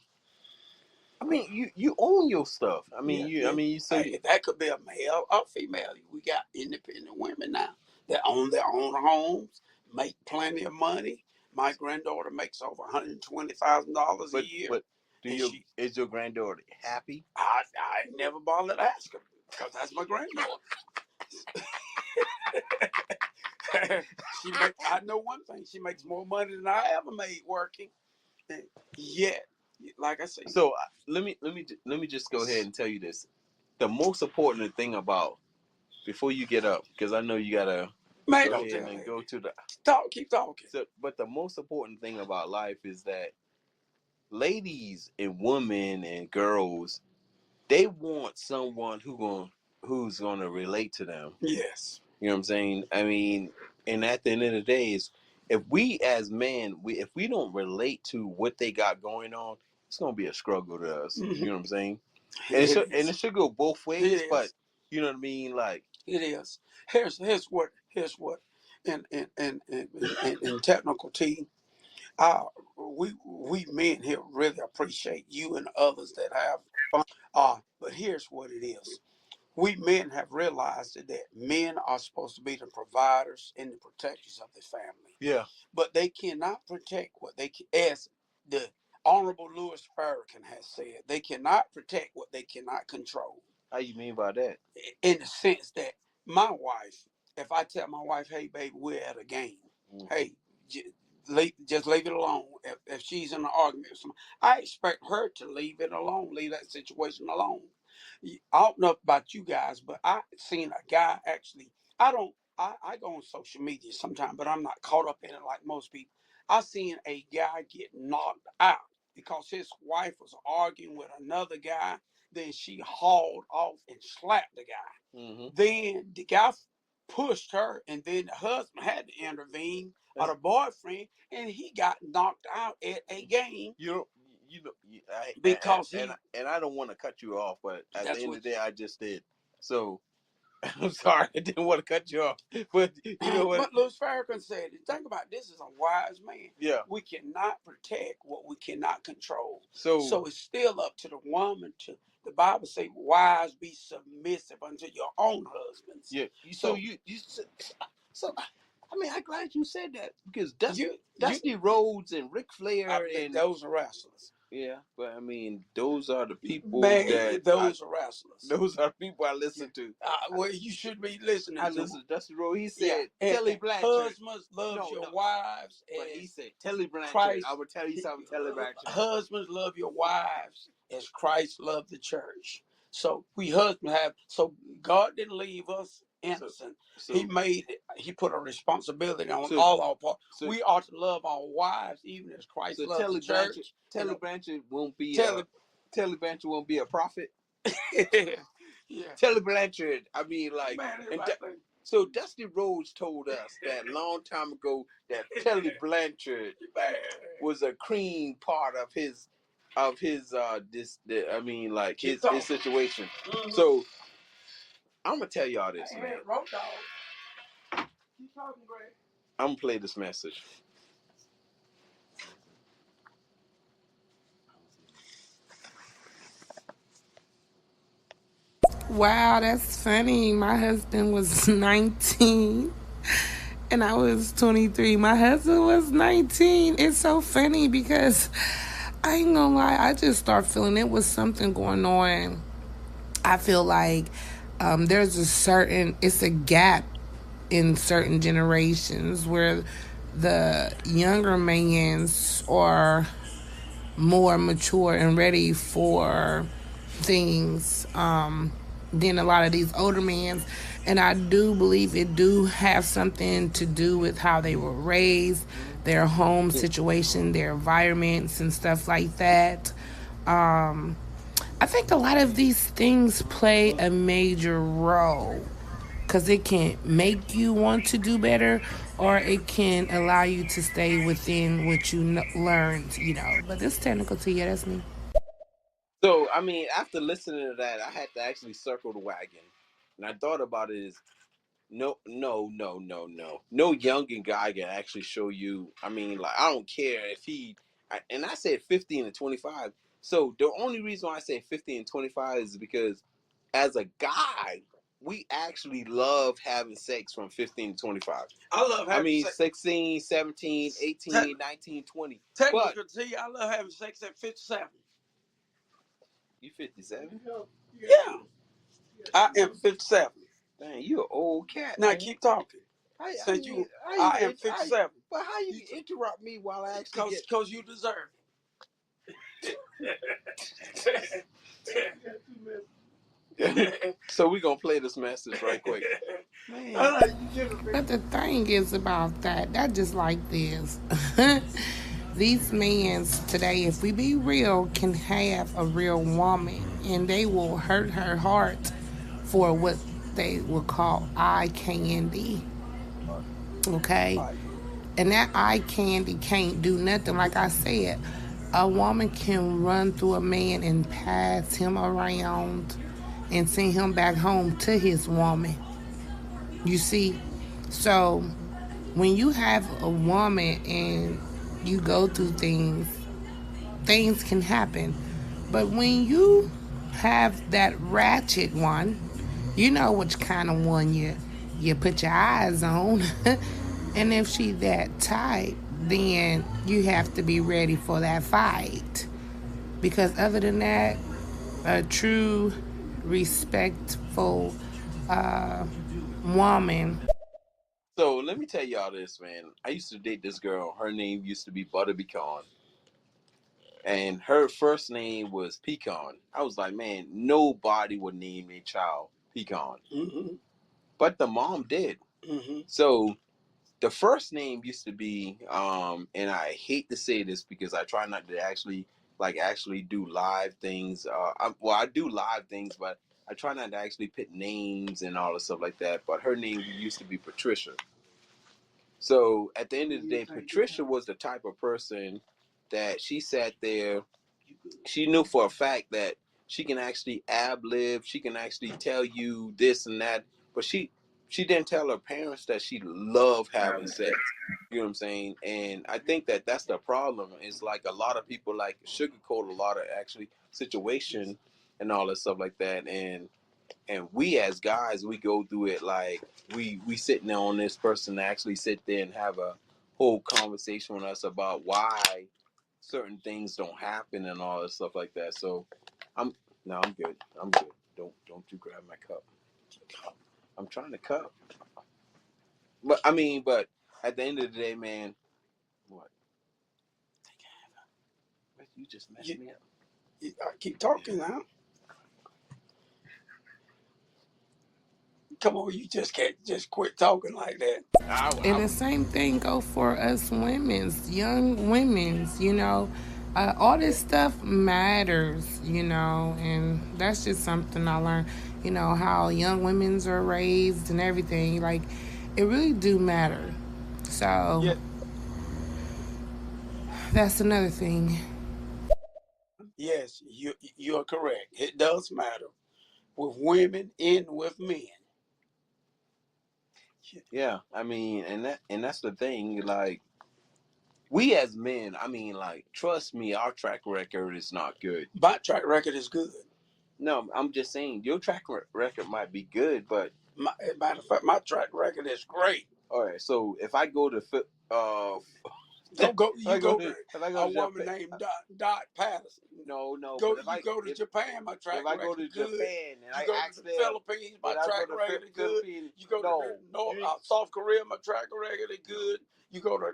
You own your stuff. yeah, yeah. Hey, that could be a male or female. We got independent women now that own their own homes, make plenty of money. My granddaughter makes over $120,000 a year. But And is your granddaughter happy? I never bothered to ask her because that's my granddaughter. I know one thing. She makes more money than I ever made working. And yet, like I said. So let me just go ahead and tell you this. The most important thing about, before you get up, because I know you gotta go ahead and go to the keep talking. So, but the most important thing about life is that ladies and women and girls, they want someone who's gonna relate to them. Yes. You know what I'm saying? I mean, and at the end of the day, is if we as men, if we don't relate to what they got going on, it's gonna be a struggle to us. Mm-hmm. You know what I'm saying? And it should go both ways, but you know what I mean? Like, it is. Here's what in technical team, we men here really appreciate you and others that have fun. But here's what it is. We men have realized that men are supposed to be the providers and the protectors of the family. Yeah. But they cannot protect what they can, as the Honorable Louis Farrakhan has said, they cannot protect what they cannot control. How you mean by that? In the sense that my wife, if I tell my wife, hey, baby, we're at a game. Mm-hmm. Hey, just leave it alone. If she's in an argument with someone, I expect her to leave it alone, leave that situation alone. I don't know about you guys, but I seen a guy actually. I go on social media sometimes, but I'm not caught up in it like most people. I seen a guy get knocked out because his wife was arguing with another guy. Then she hauled off and slapped the guy. Mm-hmm. Then the guy pushed her, and then the husband had to intervene, or the boyfriend, and he got knocked out at a game. Because I don't want to cut you off, but at the end of the day, I just did. So I'm sorry, I didn't want to cut you off, but you know what? But Louis Farrakhan said, think about this, is a wise man. Yeah, we cannot protect what we cannot control. So it's still up to the woman to. The Bible says, "Wives, be submissive unto your own husbands." Yeah. So I mean, I'm glad you said that, because Dusty Rhodes and Ric Flair and those are wrestlers. Yeah, but I mean, those are the people are wrestlers. Those are the people I listen to. Well, you should be listening. I listen to Dusty Rhodes. He said, "Telly Blanchard, husbands love your wives." But he said, "Telly Blanchard." Christ, I will tell you something, Telly Blanchard. Husbands love your wives as Christ loved the church. So we husbands have. So God didn't leave us innocent. So he put a responsibility on all our part. So we ought to love our wives even as Christ loved the church. Telly Blanchard won't be Telly Blanchard won't be a prophet. Yeah. Telly Blanchard, I mean, like, so Dusty Rhodes told us that long time ago that Telly Blanchard was a cream part of his his situation. Mm-hmm. So I'm gonna tell y'all this, man. Keep talking, Greg. I'm gonna play this message. Wow, that's funny. My husband was 19 and I was 23. My husband was 19. It's so funny because I ain't gonna lie, I just start feeling it was something going on. I feel like there's it's a gap in certain generations where the younger mans are more mature and ready for things. than a lot of these older men. And I do believe it do have something to do with how they were raised, their home situation, their environments, and stuff like that. I think a lot of these things play a major role because it can make you want to do better or it can allow you to stay within what you learned, But it's technical to you, that's me. So, I mean, after listening to that, I had to actually circle the wagon. And I thought about it as no younger guy can actually show you. I mean, like, I don't care if and I said 15 and 25. So the only reason why I say 15 and 25 is because as a guy, we actually love having sex from 15 to 25. I love having I mean, sex. 16, 17, 18, 19, 20. Technically, I love having sex at 57. You 57? Yeah. I am 57. Dang, you an old cat. Now man. keep talking. I am 57. But how you interrupt me while I actually Because you deserve it. So we're going to play this message right quick. But the thing is about that just like this. These men today, if we be real, can have a real woman and they will hurt her heart for what they would call eye candy. Okay? And that eye candy can't do nothing. Like I said, a woman can run through a man and pass him around and send him back home to his woman. You see? So when you have a woman and you go through things can happen. But when you have that ratchet one, you know which kind of one you put your eyes on. And if she that type, then you have to be ready for that fight. Because other than that, a true, respectful woman. So let me tell y'all this, man. I used to date this girl. Her name used to be Butter Pecan. And her first name was Pecan. I was like, man, nobody would name a child Pecan. Mm-hmm. But the mom did. Mm-hmm. So the first name used to be, and I hate to say this because I try not to actually do live things. I do live things, but I try not to actually put names and all the stuff like that. But her name used to be Patricia. So at the end of the day, Patricia was the type of person that she sat there. She knew for a fact that she can actually ad-lib. She can actually tell you this and that. But she didn't tell her parents that she loved having sex. You know what I'm saying? And I think that that's the problem. Is like a lot of people like sugarcoat a lot of actually situation and all that stuff like that. And we as guys, we go through it like we sitting there on this person to actually sit there and have a whole conversation with us about why certain things don't happen and all that stuff like that. So I'm good. Don't you grab my cup. I'm trying to cup. But I mean, but at the end of the day, man, what? You just messed me up. I keep talking now. Come on, you just can't just quit talking like that. And the same thing go for us women's, young women's, all this stuff matters, and that's just something I learned, how young women's are raised and everything. Like, it really do matter. So, yeah. That's another thing. Yes, you are correct. It does matter with women and with men. Yeah, I mean, and that's the thing. Like, we as men, I mean, like, trust me, our track record is not good. My track record is good. No, I'm just saying your track record might be good, but matter of fact, my track record is great. All right, so if I go to don't go. You go to a woman named Dot Patterson. No. Go to Japan. My track record is good. If I go to Japan and I go to the Philippines, my track record is good. You go to South Korea, my track record is good. You go to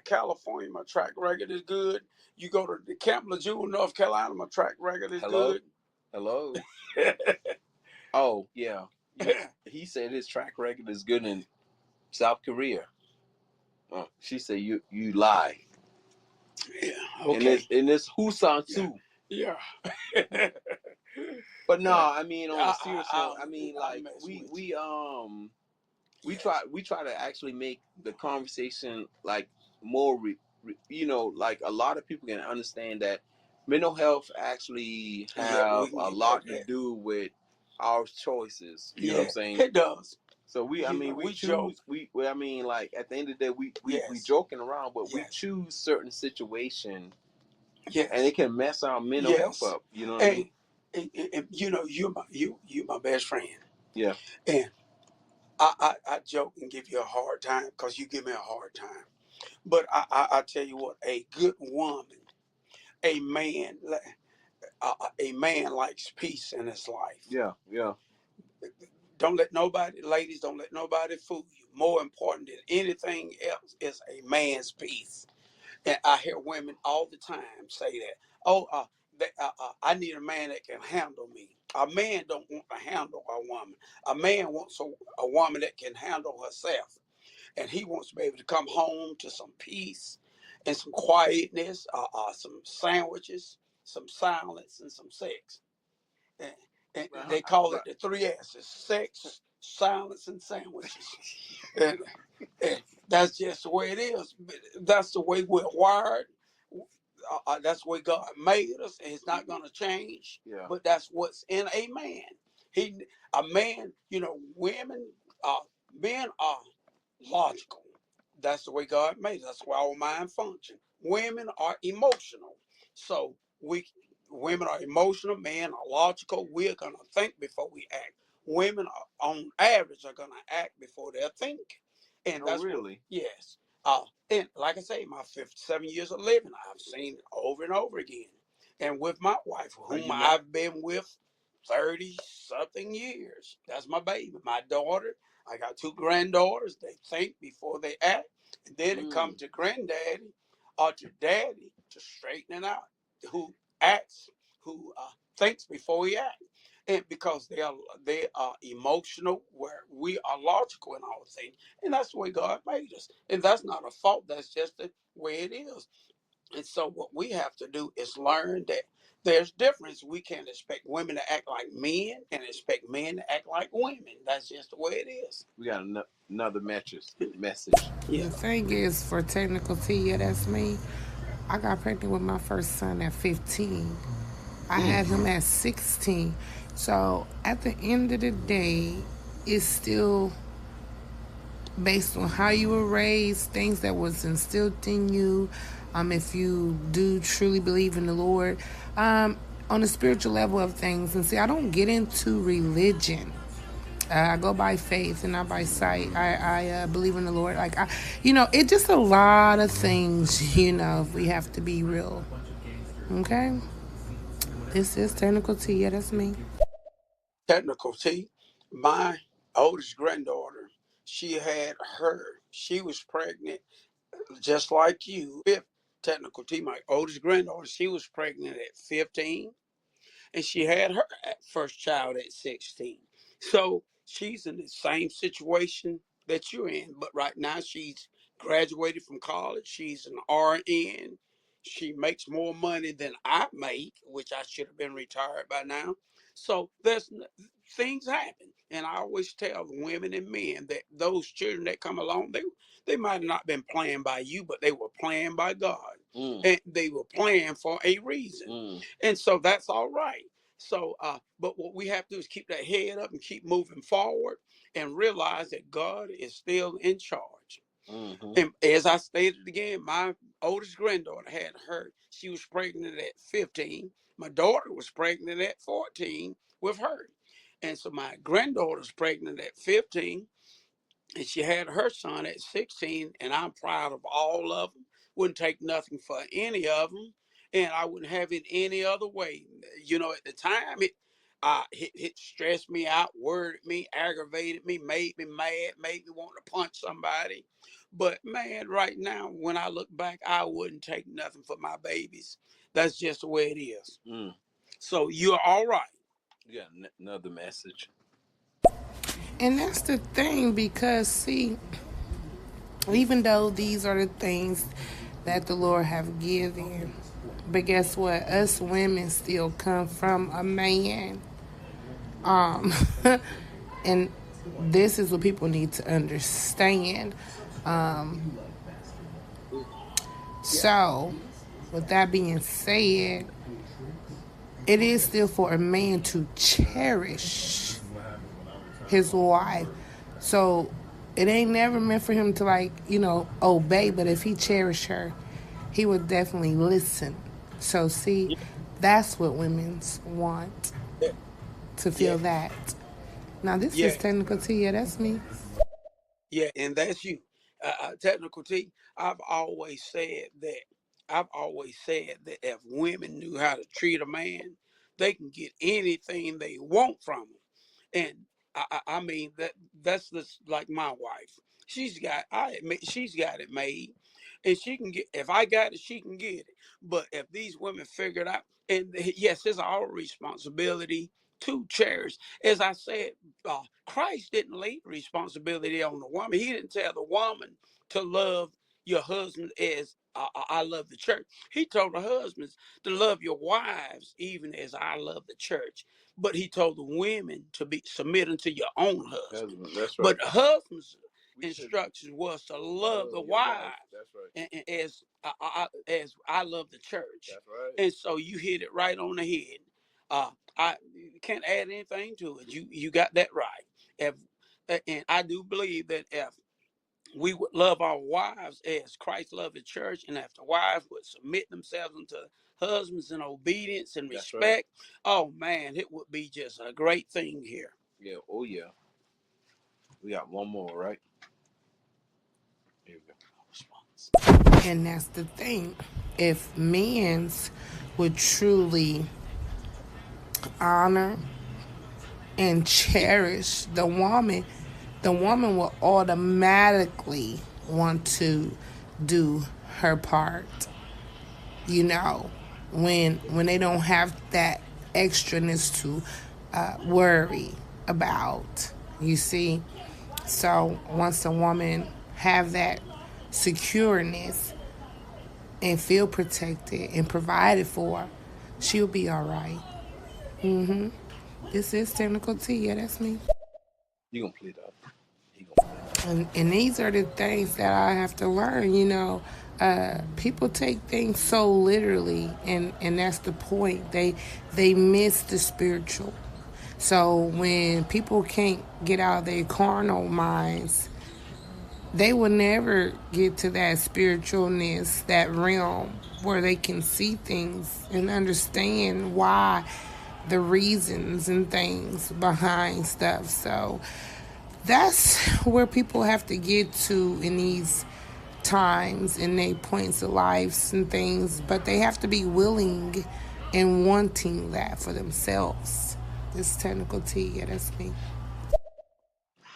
California, my track record is good. You go to Camp Lejeune, North Carolina, my track record is good. Hello. Oh yeah, he said his track record is good in South Korea. She said you lie. Yeah. Okay. And it's Husan Yeah. too. Yeah. But no, I mean on a serious note, I mean I like mess with we yes. try to actually make the conversation like more you know, like a lot of people can understand that mental health actually Yeah, we have can a get back lot to to that. do with our choices. You know what Yeah, I'm saying? it does. So I You mean, know, we we joke. choose. I mean, like at the end of the day, we Yes. joking around, but we Yes. choose certain situation, and Yes. it can mess our mental health Yes. up. You know what I mean? And you know, you my best friend. Yeah. And I joke and give you a hard time because you give me a hard time. But I tell you what, a good woman, a man, a man likes peace in his life. Yeah. Yeah. Don't let nobody, ladies, don't let nobody fool you. More important than anything else is a man's peace. And I hear women all the time say that. Oh, I need a man that can handle me. A man don't want to handle a woman. A man wants a woman that can handle herself, and he wants to be able to come home to some peace and some quietness, some sandwiches, some silence, and some sex. And they call it the three S's: sex, silence, and sandwiches. And, and that's just the way it is. That's the way we're wired. That's the way God made us, and it's not going to change. Yeah. But that's what's in a man. A man, you know, men are logical. That's the way God made us. That's why our mind function. Women are emotional. So women are emotional, men are logical. We're gonna think before we act. Women are, on average, are gonna act before they think. And Oh, that's what, really? yes. And like I say, my 57 years of living, I've seen it over and over again. And with my wife, whom I've been with 30 something years. That's my baby. My daughter, I got two granddaughters. They think before they act. And then it comes to granddaddy or to daddy to straighten it out. Who acts, who thinks before he acts. And because they are emotional, where we are logical in our things, and that's the way God made us. And that's not a fault. That's just the way it is. And so what we have to do is learn that there's difference. We can't expect women to act like men and expect men to act like women. That's just the way it is. We got another message. Yeah. The thing is, for technical T, yeah, that's me. I got pregnant with my first son at 15. I had him at 16. So at the end of the day, it's still based on how you were raised, things that was instilled in you. If you do truly believe in the Lord, on the spiritual level of things. And see, I don't get into religion. I go by faith and not by sight. I believe in the Lord. It's just a lot of things. If we have to be real. Okay. This is Technical T. Yeah, that's me. Technical T, my oldest granddaughter, she was pregnant just like you. Fifth, Technical T, my oldest granddaughter, she was pregnant at 15. And she had her first child at 16. So she's in the same situation that you're in, but right now she's graduated from college. She's an RN. She makes more money than I make, which I should have been retired by now. So things happen, and I always tell the women and men that those children that come along, they might have not been planned by you, but they were planned by God, and they were planned for a reason, and so that's all right. So, but what we have to do is keep that head up and keep moving forward, and realize that God is still in charge. And as I stated again, my oldest granddaughter had her. She was pregnant at 15. My daughter was pregnant at 14 with her. And so my granddaughter's pregnant at 15, and she had her son at 16, and I'm proud of all of them. Wouldn't take nothing for any of them, and I wouldn't have it any other way. At the time, it stressed me out, worried me, aggravated me, made me mad, made me want to punch somebody. But man, right now, when I look back, I wouldn't take nothing for my babies. That's just the way it is. So you're all right. Yeah, another message. And that's the thing, because see, even though these are the things that the Lord have given, but guess what? Us women still come from a man. Um, and this is what people need to understand. Um, Yeah, so, with that being said, it is still for a man to cherish his wife. So it ain't never meant for him to, like, obey, but if he cherished her, he would definitely listen. So see, yeah, that's what women's want, yeah, to yeah, feel that. Now this yeah, is technical T, yeah, that's me. yeah, and that's you. Technical T. I've always said that if women knew how to treat a man, they can get anything they want from him. And I mean that's just like my wife. I admit she's got it made, and she can get. If I got it, she can get it. But if these women figure it out, and yes, it's our responsibility to cherish. As I said, Christ didn't lay responsibility on the woman. He didn't tell the woman to love your husband as I love the church. He told the husbands to love your wives even as I love the church. But he told the women to be submitting to your own husband. That's right. But the husband's We should instructions was to love love the your wife. wives That's right. as I love the church. That's right. And so you hit it right on the head. I can't add anything to it. You got that right. If and I do believe that if we would love our wives as Christ loved the church, and if the wives would submit themselves unto husbands in obedience and That's right. respect, oh man, it would be just a great thing here. Yeah. Oh yeah. We got one more, right? Here we go. And that's the thing. If men's would truly honor and cherish the woman will automatically want to do her part. When they don't have that extraness to worry about. You see, so once a woman have that secureness and feel protected and provided for, she'll be all right. This is technical T. Yeah, that's me. You gonna play that? He gonna play that. And these are the things that I have to learn. People take things so literally, and that's the point. They miss the spiritual. So when people can't get out of their carnal minds, they will never get to that spiritualness, that realm where they can see things and understand why, the reasons and things behind stuff. So that's where people have to get to in these times, in their points of lives and things, but they have to be willing and wanting that for themselves. This technical T, yeah, that's me.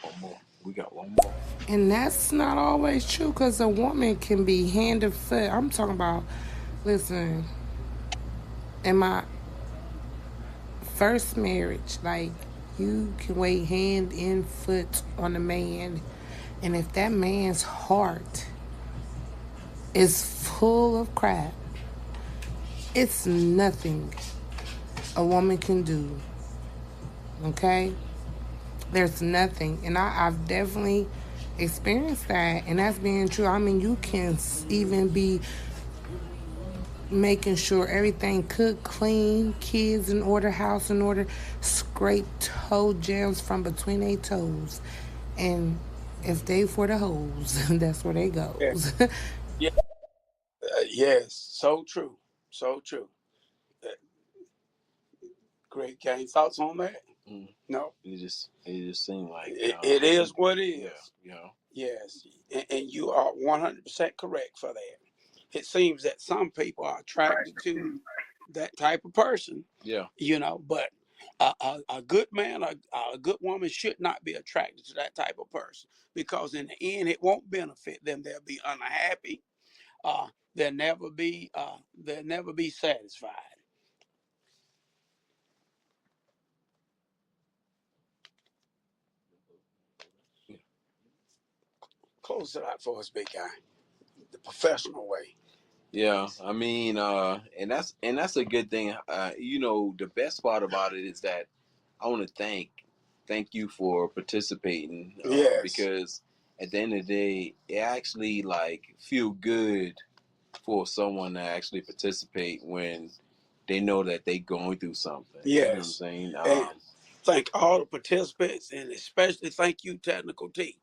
One more. We got one more. And that's not always true, because a woman can be hand and foot. I'm talking about, listen, in my first marriage, like, you can wait hand and foot on a man, and if that man's heart is full of crap, it's nothing a woman can do. Okay? There's nothing. And I've definitely experienced that. And that's being true. I mean, you can even be making sure everything cooked, clean, kids in order, house in order, scrape toe jams from between their toes. And if they for the hoes, that's where they Yeah, goes. yeah, yes, so true, so true. Uh, Great. Any thoughts on that? Mm. No, It just seemed like it is what it yeah, is. you know. Yes, and you are 100% correct for that. It seems that some people are attracted to that type of person, Yeah. but a good man, a good woman should not be attracted to that type of person, because in the end, it won't benefit them. They'll be unhappy. Uh, they'll never be satisfied. close it out for us, big guy, the professional way. Yeah, I mean, and that's a good thing. The best part about it is that I want to thank you for participating. Yes. Because at the end of the day, it actually like feel good for someone to actually participate when they know that they going through something. You know what I'm Yes. saying? And thank all the participants, and especially thank you, Technical T,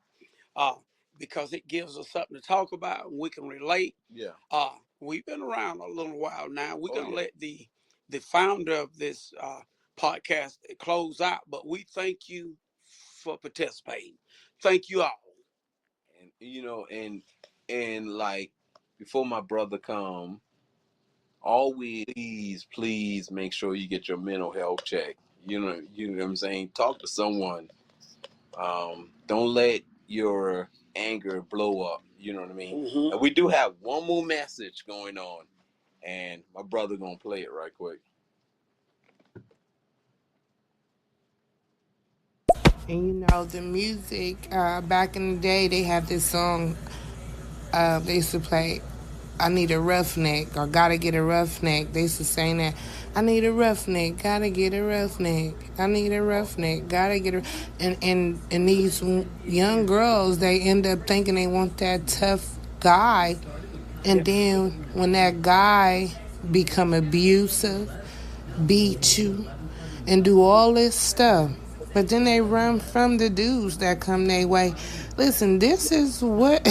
because it gives us something to talk about and we can relate. Yeah. We've been around a little while now. We're Oh, gonna yeah. let the founder of this podcast close out, but we thank you for participating. Thank you all. And like before my brother come, always please make sure you get your mental health check. You know what I'm saying? Talk to someone. Don't let your anger blow up. You know what I mean? Mm-hmm. And we do have one more message going on, and my brother gonna play it right quick. And the music, back in the day, they had this song they used to play, I need a roughneck, or gotta get a roughneck. They used to sing that. I need a roughneck, gotta get a roughneck. I need a roughneck, gotta get a. And these young girls, they end up thinking they want that tough guy, and then when that guy become abusive, beat you, and do all this stuff, but then they run from the dudes that come their way. Listen, this is what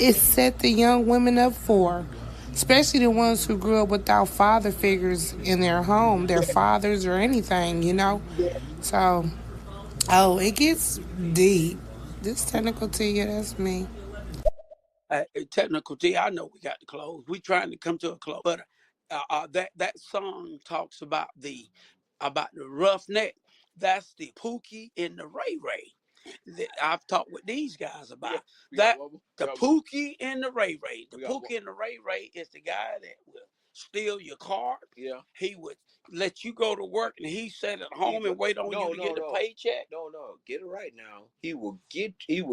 it set the young women up for, especially the ones who grew up without father figures in their home, their fathers or anything, So, it gets deep. This Technical T, yeah, that's me. Technical T, I know we got to close. We trying to come to a close, but that song talks about the roughneck. That's the Pookie and the Ray Ray. I've talked with these guys about that. The Pookie and the Ray Ray. The Pookie and the Ray Ray is the guy that will steal your car. Yeah. He would let you go to work, and he sat at home and wait on you to get the paycheck. No, get it right now. He will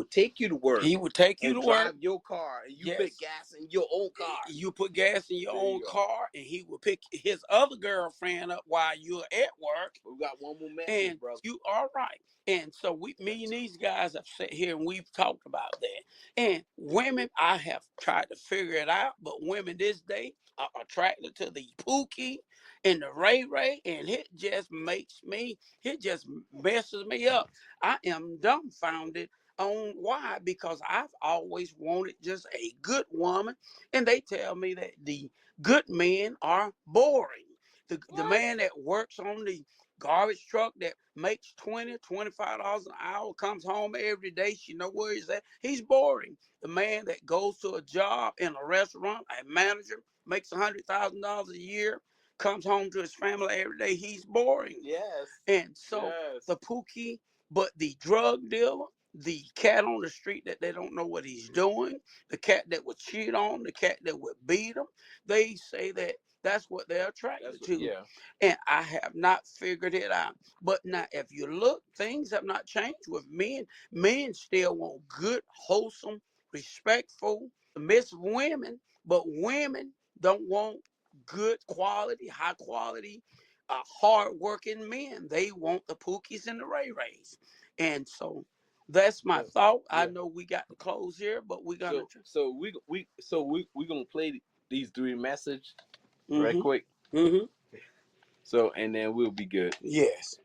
take you to work. He would take you to drive work your car, and you put gas in your own car. You put gas in your own car, and he will pick his other girlfriend up while you're at work. We got one more message, bro. You are right. And so me and these guys have sat here and we've talked about that. And women, I have tried to figure it out, but women this day are attracted to the Pookie and the Ray Ray, and it just messes me up. I am dumbfounded on why, because I've always wanted just a good woman, and they tell me that the good men are boring. The man that works on the garbage truck that makes $25 an hour, comes home every day, she know where he's at, he's boring. The man that goes to a job in a restaurant, a manager, makes $100,000 a year, comes home to his family every day, he's boring. Yes. And so the Pookie, but the drug dealer, the cat on the street that they don't know what he's doing, the cat that would cheat on, the cat that would beat them, they say that that's what they're attracted to. Yeah. And I have not figured it out. But now, if you look, things have not changed with men. Men still want good, wholesome, respectful, submissive women, but women don't want good quality, high quality, hard-working men. They want the Pookies and the Ray Rays. And so that's my thought. Yeah. I know we got to close here, but we're gonna. So we gonna play these three messages right quick. Mm-hmm. So and then we'll be good. Yes.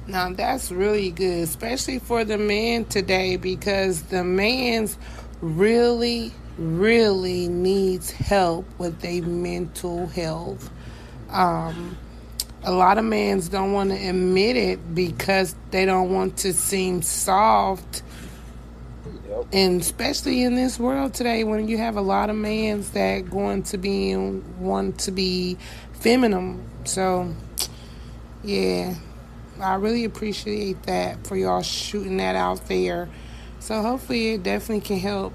Now that's really good, especially for the men today, because the man's really, really needs help with their mental health. A lot of men don't want to admit it because they don't want to seem soft. Yep. And especially in this world today, when you have a lot of men that want to be feminine. So, yeah, I really appreciate that for y'all shooting that out there. So hopefully it definitely can help,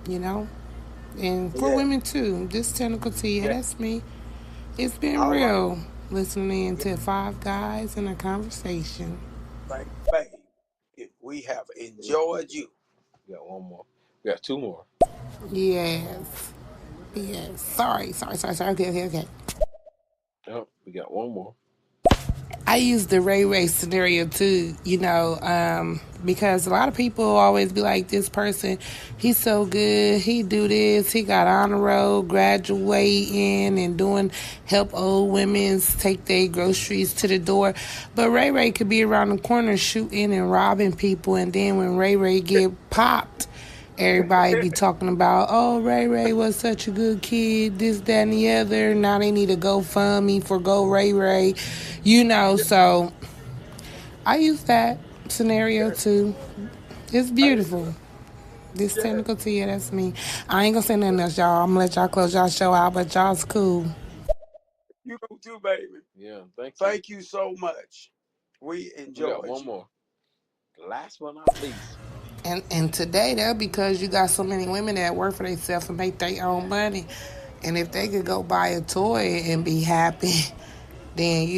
and for women too. This Technical T, that's me. It's been all real. Right. Listening to five guys in a conversation. Babe, we have enjoyed you. We got one more. We got two more. Yes. Yes. Sorry. Okay. Oh, we got one more. I use the Ray Ray scenario too, because a lot of people always be like, this person, he's so good, he do this, he got honor roll, graduating and doing, help old women take their groceries to the door. But Ray Ray could be around the corner shooting and robbing people, and then when Ray Ray get popped, everybody be talking about, oh, Ray Ray was such a good kid, this, that, and the other. Now they need a GoFundMe for Go Ray Ray, So I use that scenario too. It's beautiful. This Yeah, technical tea, yeah, that's me. I ain't gonna say nothing else, y'all. I'm gonna let y'all close y'all show out, but y'all's cool. you do too, baby. Yeah, thank you. Thank you so much. We We got enjoyed one you. more. Last but not least. And today, that because you got so many women that work for themselves and make their own money. And if they could go buy a toy and be happy, then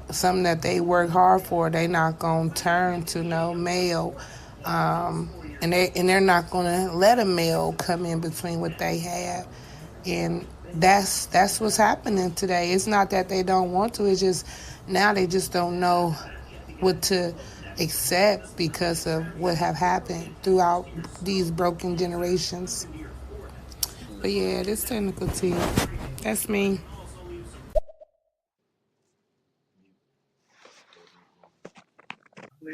something that they work hard for, they not gonna turn to no male, they're not gonna let a male come in between what they have, and that's what's happening today. It's not that they don't want to; it's just now they just don't know what to accept because of what have happened throughout these broken generations. But Mm-hmm. yeah, this technical tea, that's me.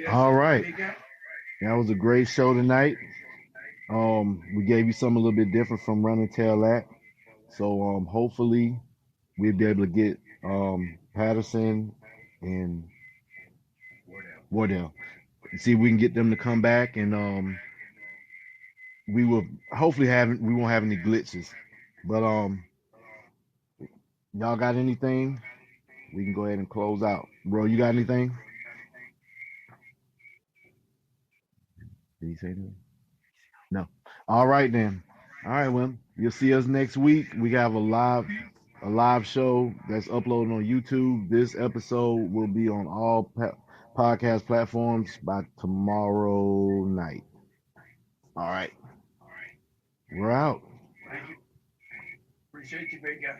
All right. That was a great show tonight. We gave you something a little bit different from Run and Tell That. So hopefully we'll be able to get Patterson and Wardell. See if we can get them to come back, and we will hopefully we won't have any glitches. But y'all got anything? We can go ahead and close out. Bro, you got anything? Did he say anything? No. All right then. All right, well, you'll see us next week. We have a live show that's uploaded on YouTube. This episode will be on all podcast platforms by tomorrow night. All right. We're out. Appreciate you, big guy.